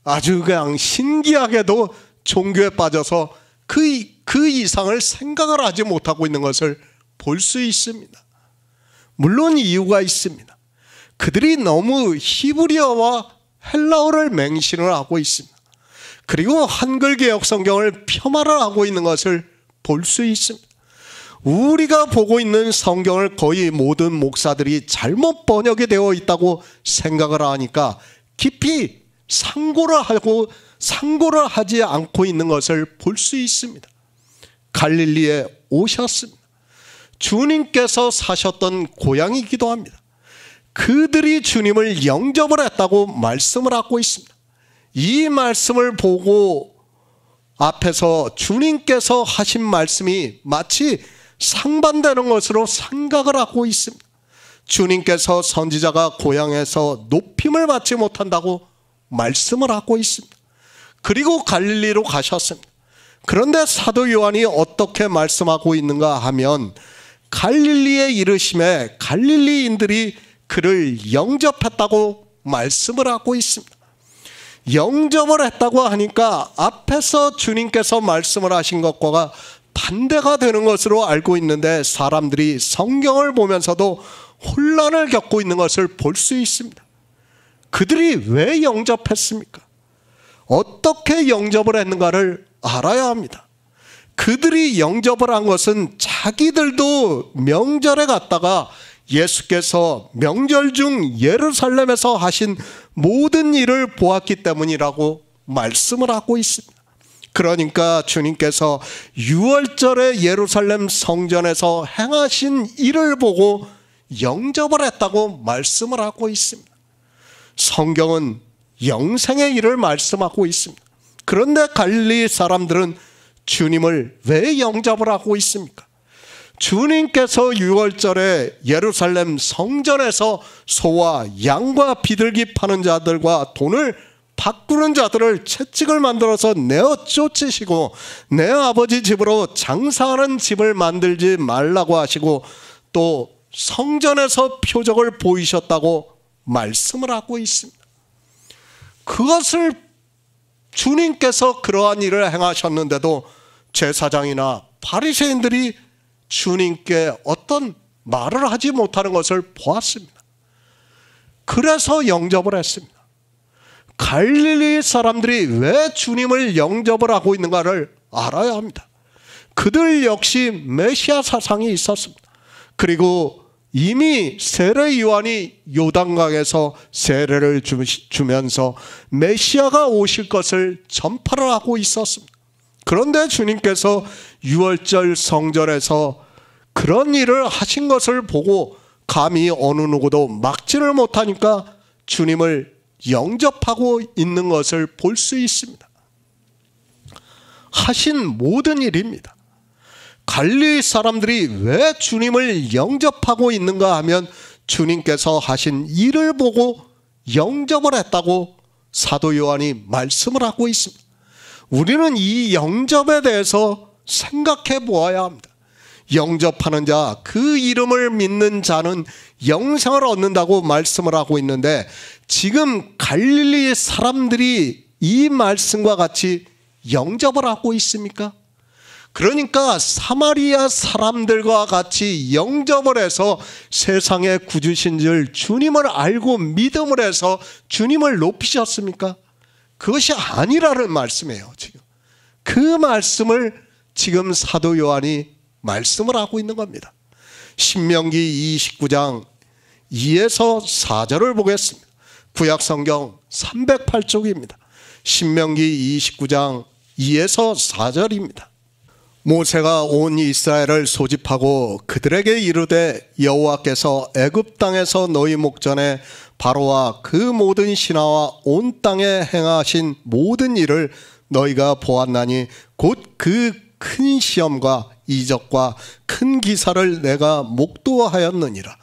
아주 그냥 신기하게도 종교에 빠져서 그 이상을 생각을 하지 못하고 있는 것을 볼 수 있습니다. 물론 이유가 있습니다. 그들이 너무 히브리어와 헬라어를 맹신을 하고 있습니다. 그리고 한글 개역 성경을 폄하를 하고 있는 것을 볼 수 있습니다. 우리가 보고 있는 성경을 거의 모든 목사들이 잘못 번역이 되어 있다고 생각을 하니까 깊이 상고를 하지 않고 있는 것을 볼 수 있습니다. 갈릴리에 오셨습니다. 주님께서 사셨던 고향이기도 합니다. 그들이 주님을 영접을 했다고 말씀을 하고 있습니다. 이 말씀을 보고 앞에서 주님께서 하신 말씀이 마치 상반되는 것으로 생각을 하고 있습니다. 주님께서 선지자가 고향에서 높임을 받지 못한다고 말씀을 하고 있습니다. 그리고 갈릴리로 가셨습니다. 그런데 사도 요한이 어떻게 말씀하고 있는가 하면 갈릴리에 이르심에 갈릴리인들이 그를 영접했다고 말씀을 하고 있습니다. 영접을 했다고 하니까 앞에서 주님께서 말씀을 하신 것과 반대가 되는 것으로 알고 있는데 사람들이 성경을 보면서도 혼란을 겪고 있는 것을 볼 수 있습니다. 그들이 왜 영접했습니까? 어떻게 영접을 했는가를 알아야 합니다. 그들이 영접을 한 것은 자기들도 명절에 갔다가 예수께서 명절 중 예루살렘에서 하신 모든 일을 보았기 때문이라고 말씀을 하고 있습니다. 그러니까 주님께서 유월절에 예루살렘 성전에서 행하신 일을 보고 영접을 했다고 말씀을 하고 있습니다. 성경은 영생의 일을 말씀하고 있습니다. 그런데 갈릴리 사람들은 주님을 왜 영접을 하고 있습니까? 주님께서 유월절에 예루살렘 성전에서 소와 양과 비둘기 파는 자들과 돈을 바꾸는 자들을 채찍을 만들어서 내어 쫓으시고 내 아버지 집으로 장사하는 집을 만들지 말라고 하시고 또 성전에서 표적을 보이셨다고 말씀을 하고 있습니다. 그것을 주님께서 그러한 일을 행하셨는데도 제사장이나 바리새인들이 주님께 어떤 말을 하지 못하는 것을 보았습니다. 그래서 영접을 했습니다. 갈릴리 사람들이 왜 주님을 영접을 하고 있는가를 알아야 합니다. 그들 역시 메시아 사상이 있었습니다. 그리고 이미 세례 요한이 요단강에서 세례를 주면서 메시아가 오실 것을 전파를 하고 있었습니다. 그런데 주님께서 유월절 성전에서 그런 일을 하신 것을 보고 감히 어느 누구도 막지를 못하니까 주님을 영접하고 있는 것을 볼 수 있습니다. 하신 모든 일입니다. 갈릴리 사람들이 왜 주님을 영접하고 있는가 하면 주님께서 하신 일을 보고 영접을 했다고 사도 요한이 말씀을 하고 있습니다. 우리는 이 영접에 대해서 생각해 보아야 합니다. 영접하는 자, 그 이름을 믿는 자는 영생을 얻는다고 말씀을 하고 있는데 지금 갈릴리 사람들이 이 말씀과 같이 영접을 하고 있습니까? 그러니까 사마리아 사람들과 같이 영접을 해서 세상의 구주신 줄 주님을 알고 믿음을 해서 주님을 높이셨습니까? 그것이 아니라는 말씀이에요. 지금 그 말씀을 지금 사도 요한이 말씀을 하고 있는 겁니다. 신명기 29장 2에서 4절을 보겠습니다. 구약성경 308쪽입니다. 신명기 29장 2에서 4절입니다. 모세가 온 이스라엘을 소집하고 그들에게 이르되 여호와께서 애굽 땅에서 너희 목전에 바로와 그 모든 신하와 온 땅에 행하신 모든 일을 너희가 보았나니 곧 그 큰 시험과 이적과 큰 기사를 내가 목도하였느니라.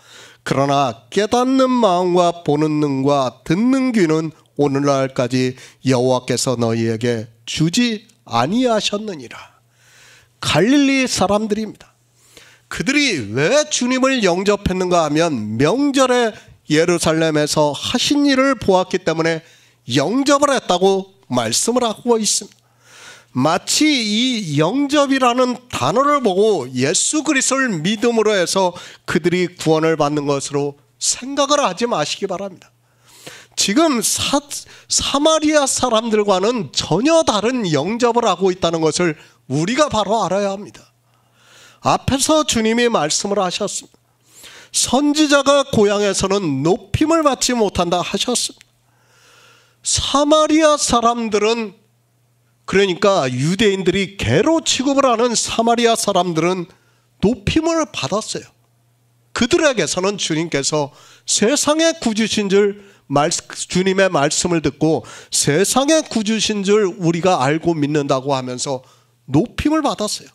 그러나 깨닫는 마음과 보는 눈과 듣는 귀는 오늘날까지 여호와께서 너희에게 주지 아니하셨느니라. 갈릴리 사람들입니다. 그들이 왜 주님을 영접했는가 하면 명절에 예루살렘에서 하신 일을 보았기 때문에 영접을 했다고 말씀을 하고 있습니다. 마치 이 영접이라는 단어를 보고 예수 그리스도를 믿음으로 해서 그들이 구원을 받는 것으로 생각을 하지 마시기 바랍니다. 지금 사마리아 사람들과는 전혀 다른 영접을 하고 있다는 것을 우리가 바로 알아야 합니다. 앞에서 주님이 말씀을 하셨습니다. 선지자가 고향에서는 높임을 받지 못한다 하셨습니다. 사마리아 사람들은, 그러니까 유대인들이 개로 취급을 하는 사마리아 사람들은 높임을 받았어요. 그들에게서는 주님께서 세상의 구주신 줄, 주님의 말씀을 듣고 세상의 구주신 줄 우리가 알고 믿는다고 하면서 높임을 받았어요.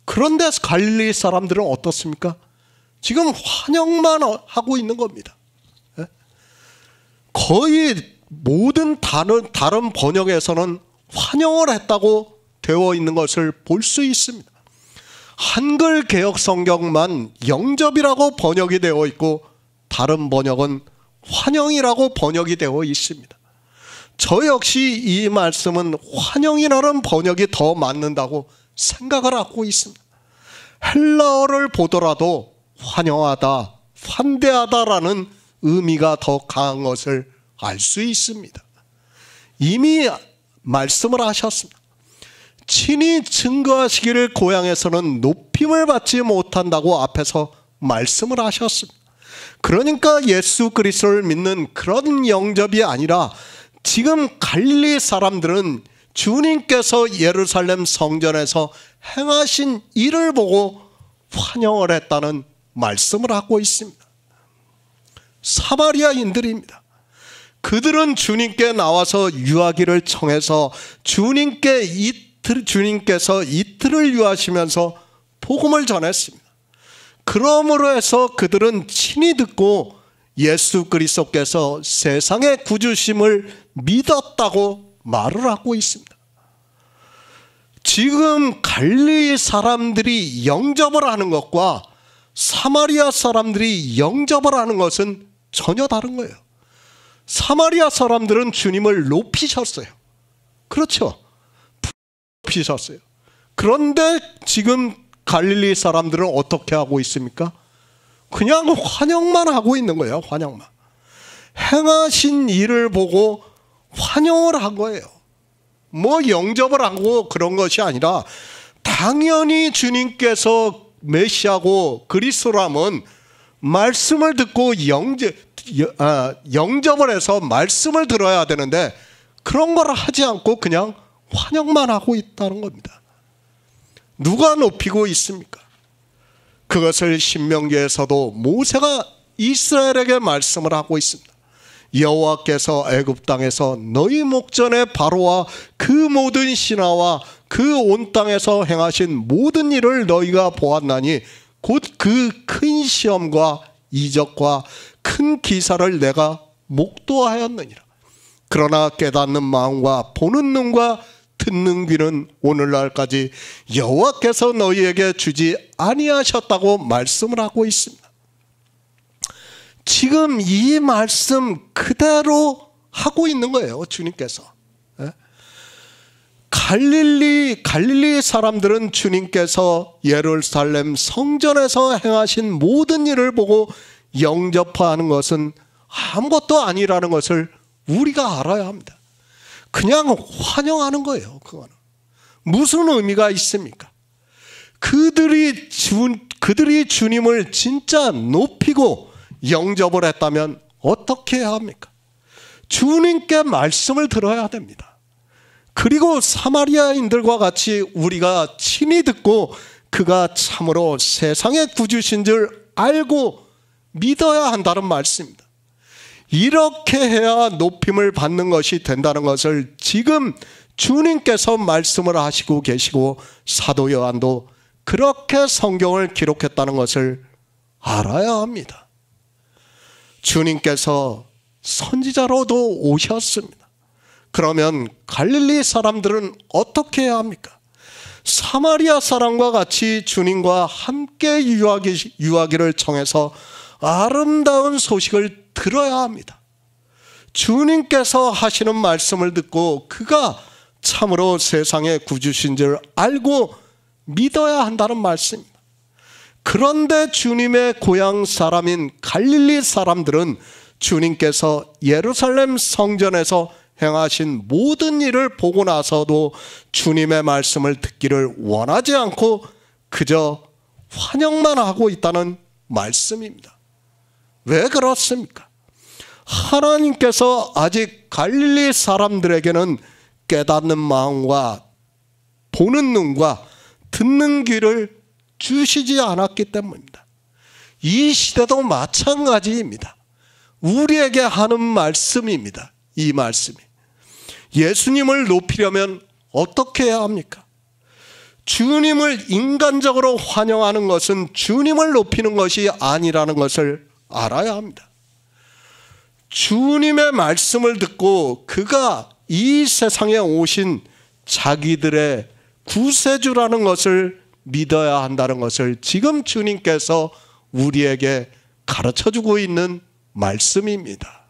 그런데 갈릴리 사람들은 어떻습니까? 지금 환영만 하고 있는 겁니다. 거의 모든 다른 번역에서는 환영을 했다고 되어 있는 것을 볼 수 있습니다. 한글 개역 성경만 영접이라고 번역이 되어 있고 다른 번역은 환영이라고 번역이 되어 있습니다. 저 역시 이 말씀은 환영이라는 번역이 더 맞는다고 생각을 하고 있습니다. 헬라어를 보더라도 환영하다, 환대하다라는 의미가 더 강한 것을 알 수 있습니다. 이미 말씀을 하셨습니다. 친히 증거하시기를 고향에서는 높임을 받지 못한다고 앞에서 말씀을 하셨습니다. 그러니까 예수 그리스도를 믿는 그런 영접이 아니라 지금 갈릴리 사람들은 주님께서 예루살렘 성전에서 행하신 일을 보고 환영을 했다는 말씀을 하고 있습니다. 사마리아인들입니다. 그들은 주님께 나와서 유하기를 청해서 주님께서 이틀을 유하시면서 복음을 전했습니다. 그러므로 해서 그들은 친히 듣고 예수 그리스도께서 세상의 구주심을 믿었다고 말을 하고 있습니다. 지금 갈릴리 사람들이 영접을 하는 것과 사마리아 사람들이 영접을 하는 것은 전혀 다른 거예요. 사마리아 사람들은 주님을 높이셨어요. 그렇죠. 높이셨어요. 그런데 지금 갈릴리 사람들은 어떻게 하고 있습니까? 그냥 환영만 하고 있는 거예요. 환영만. 행하신 일을 보고 환영을 한 거예요. 뭐 영접을 하고 그런 것이 아니라 당연히 주님께서 메시아고 그리스도라면 말씀을 듣고 영접을 해서 말씀을 들어야 되는데 그런 걸 하지 않고 그냥 환영만 하고 있다는 겁니다. 누가 높이고 있습니까? 그것을 신명기에서도 모세가 이스라엘에게 말씀을 하고 있습니다. 여호와께서 애굽 땅에서 너희 목전에 바로와 그 모든 신하와 그 온 땅에서 행하신 모든 일을 너희가 보았나니 곧 그 큰 시험과 이적과 큰 기사를 내가 목도하였느니라. 그러나 깨닫는 마음과 보는 눈과 듣는 귀는 오늘날까지 여호와께서 너희에게 주지 아니하셨다고 말씀을 하고 있습니다. 지금 이 말씀 그대로 하고 있는 거예요. 주님께서. 갈릴리 사람들은 주님께서 예루살렘 성전에서 행하신 모든 일을 보고 영접하는 것은 아무것도 아니라는 것을 우리가 알아야 합니다. 그냥 환영하는 거예요. 그거는 무슨 의미가 있습니까? 그들이 주님을 진짜 높이고 영접을 했다면 어떻게 해야 합니까? 주님께 말씀을 들어야 됩니다. 그리고 사마리아인들과 같이 우리가 친히 듣고 그가 참으로 세상의 구주신 줄 알고 믿어야 한다는 말씀입니다. 이렇게 해야 높임을 받는 것이 된다는 것을 지금 주님께서 말씀을 하시고 계시고 사도 요한도 그렇게 성경을 기록했다는 것을 알아야 합니다. 주님께서 선지자로도 오셨습니다. 그러면 갈릴리 사람들은 어떻게 해야 합니까? 사마리아 사람과 같이 주님과 함께 유하기를 청해서 아름다운 소식을 들어야 합니다. 주님께서 하시는 말씀을 듣고 그가 참으로 세상의 구주신 줄 알고 믿어야 한다는 말씀입니다. 그런데 주님의 고향 사람인 갈릴리 사람들은 주님께서 예루살렘 성전에서 행하신 모든 일을 보고 나서도 주님의 말씀을 듣기를 원하지 않고 그저 환영만 하고 있다는 말씀입니다. 왜 그렇습니까? 하나님께서 아직 갈릴리 사람들에게는 깨닫는 마음과 보는 눈과 듣는 귀를 주시지 않았기 때문입니다. 이 시대도 마찬가지입니다. 우리에게 하는 말씀입니다. 이 말씀이. 예수님을 높이려면 어떻게 해야 합니까? 주님을 인간적으로 환영하는 것은 주님을 높이는 것이 아니라는 것을 알아야 합니다. 주님의 말씀을 듣고 그가 이 세상에 오신 자기들의 구세주라는 것을 믿어야 한다는 것을 지금 주님께서 우리에게 가르쳐주고 있는 말씀입니다.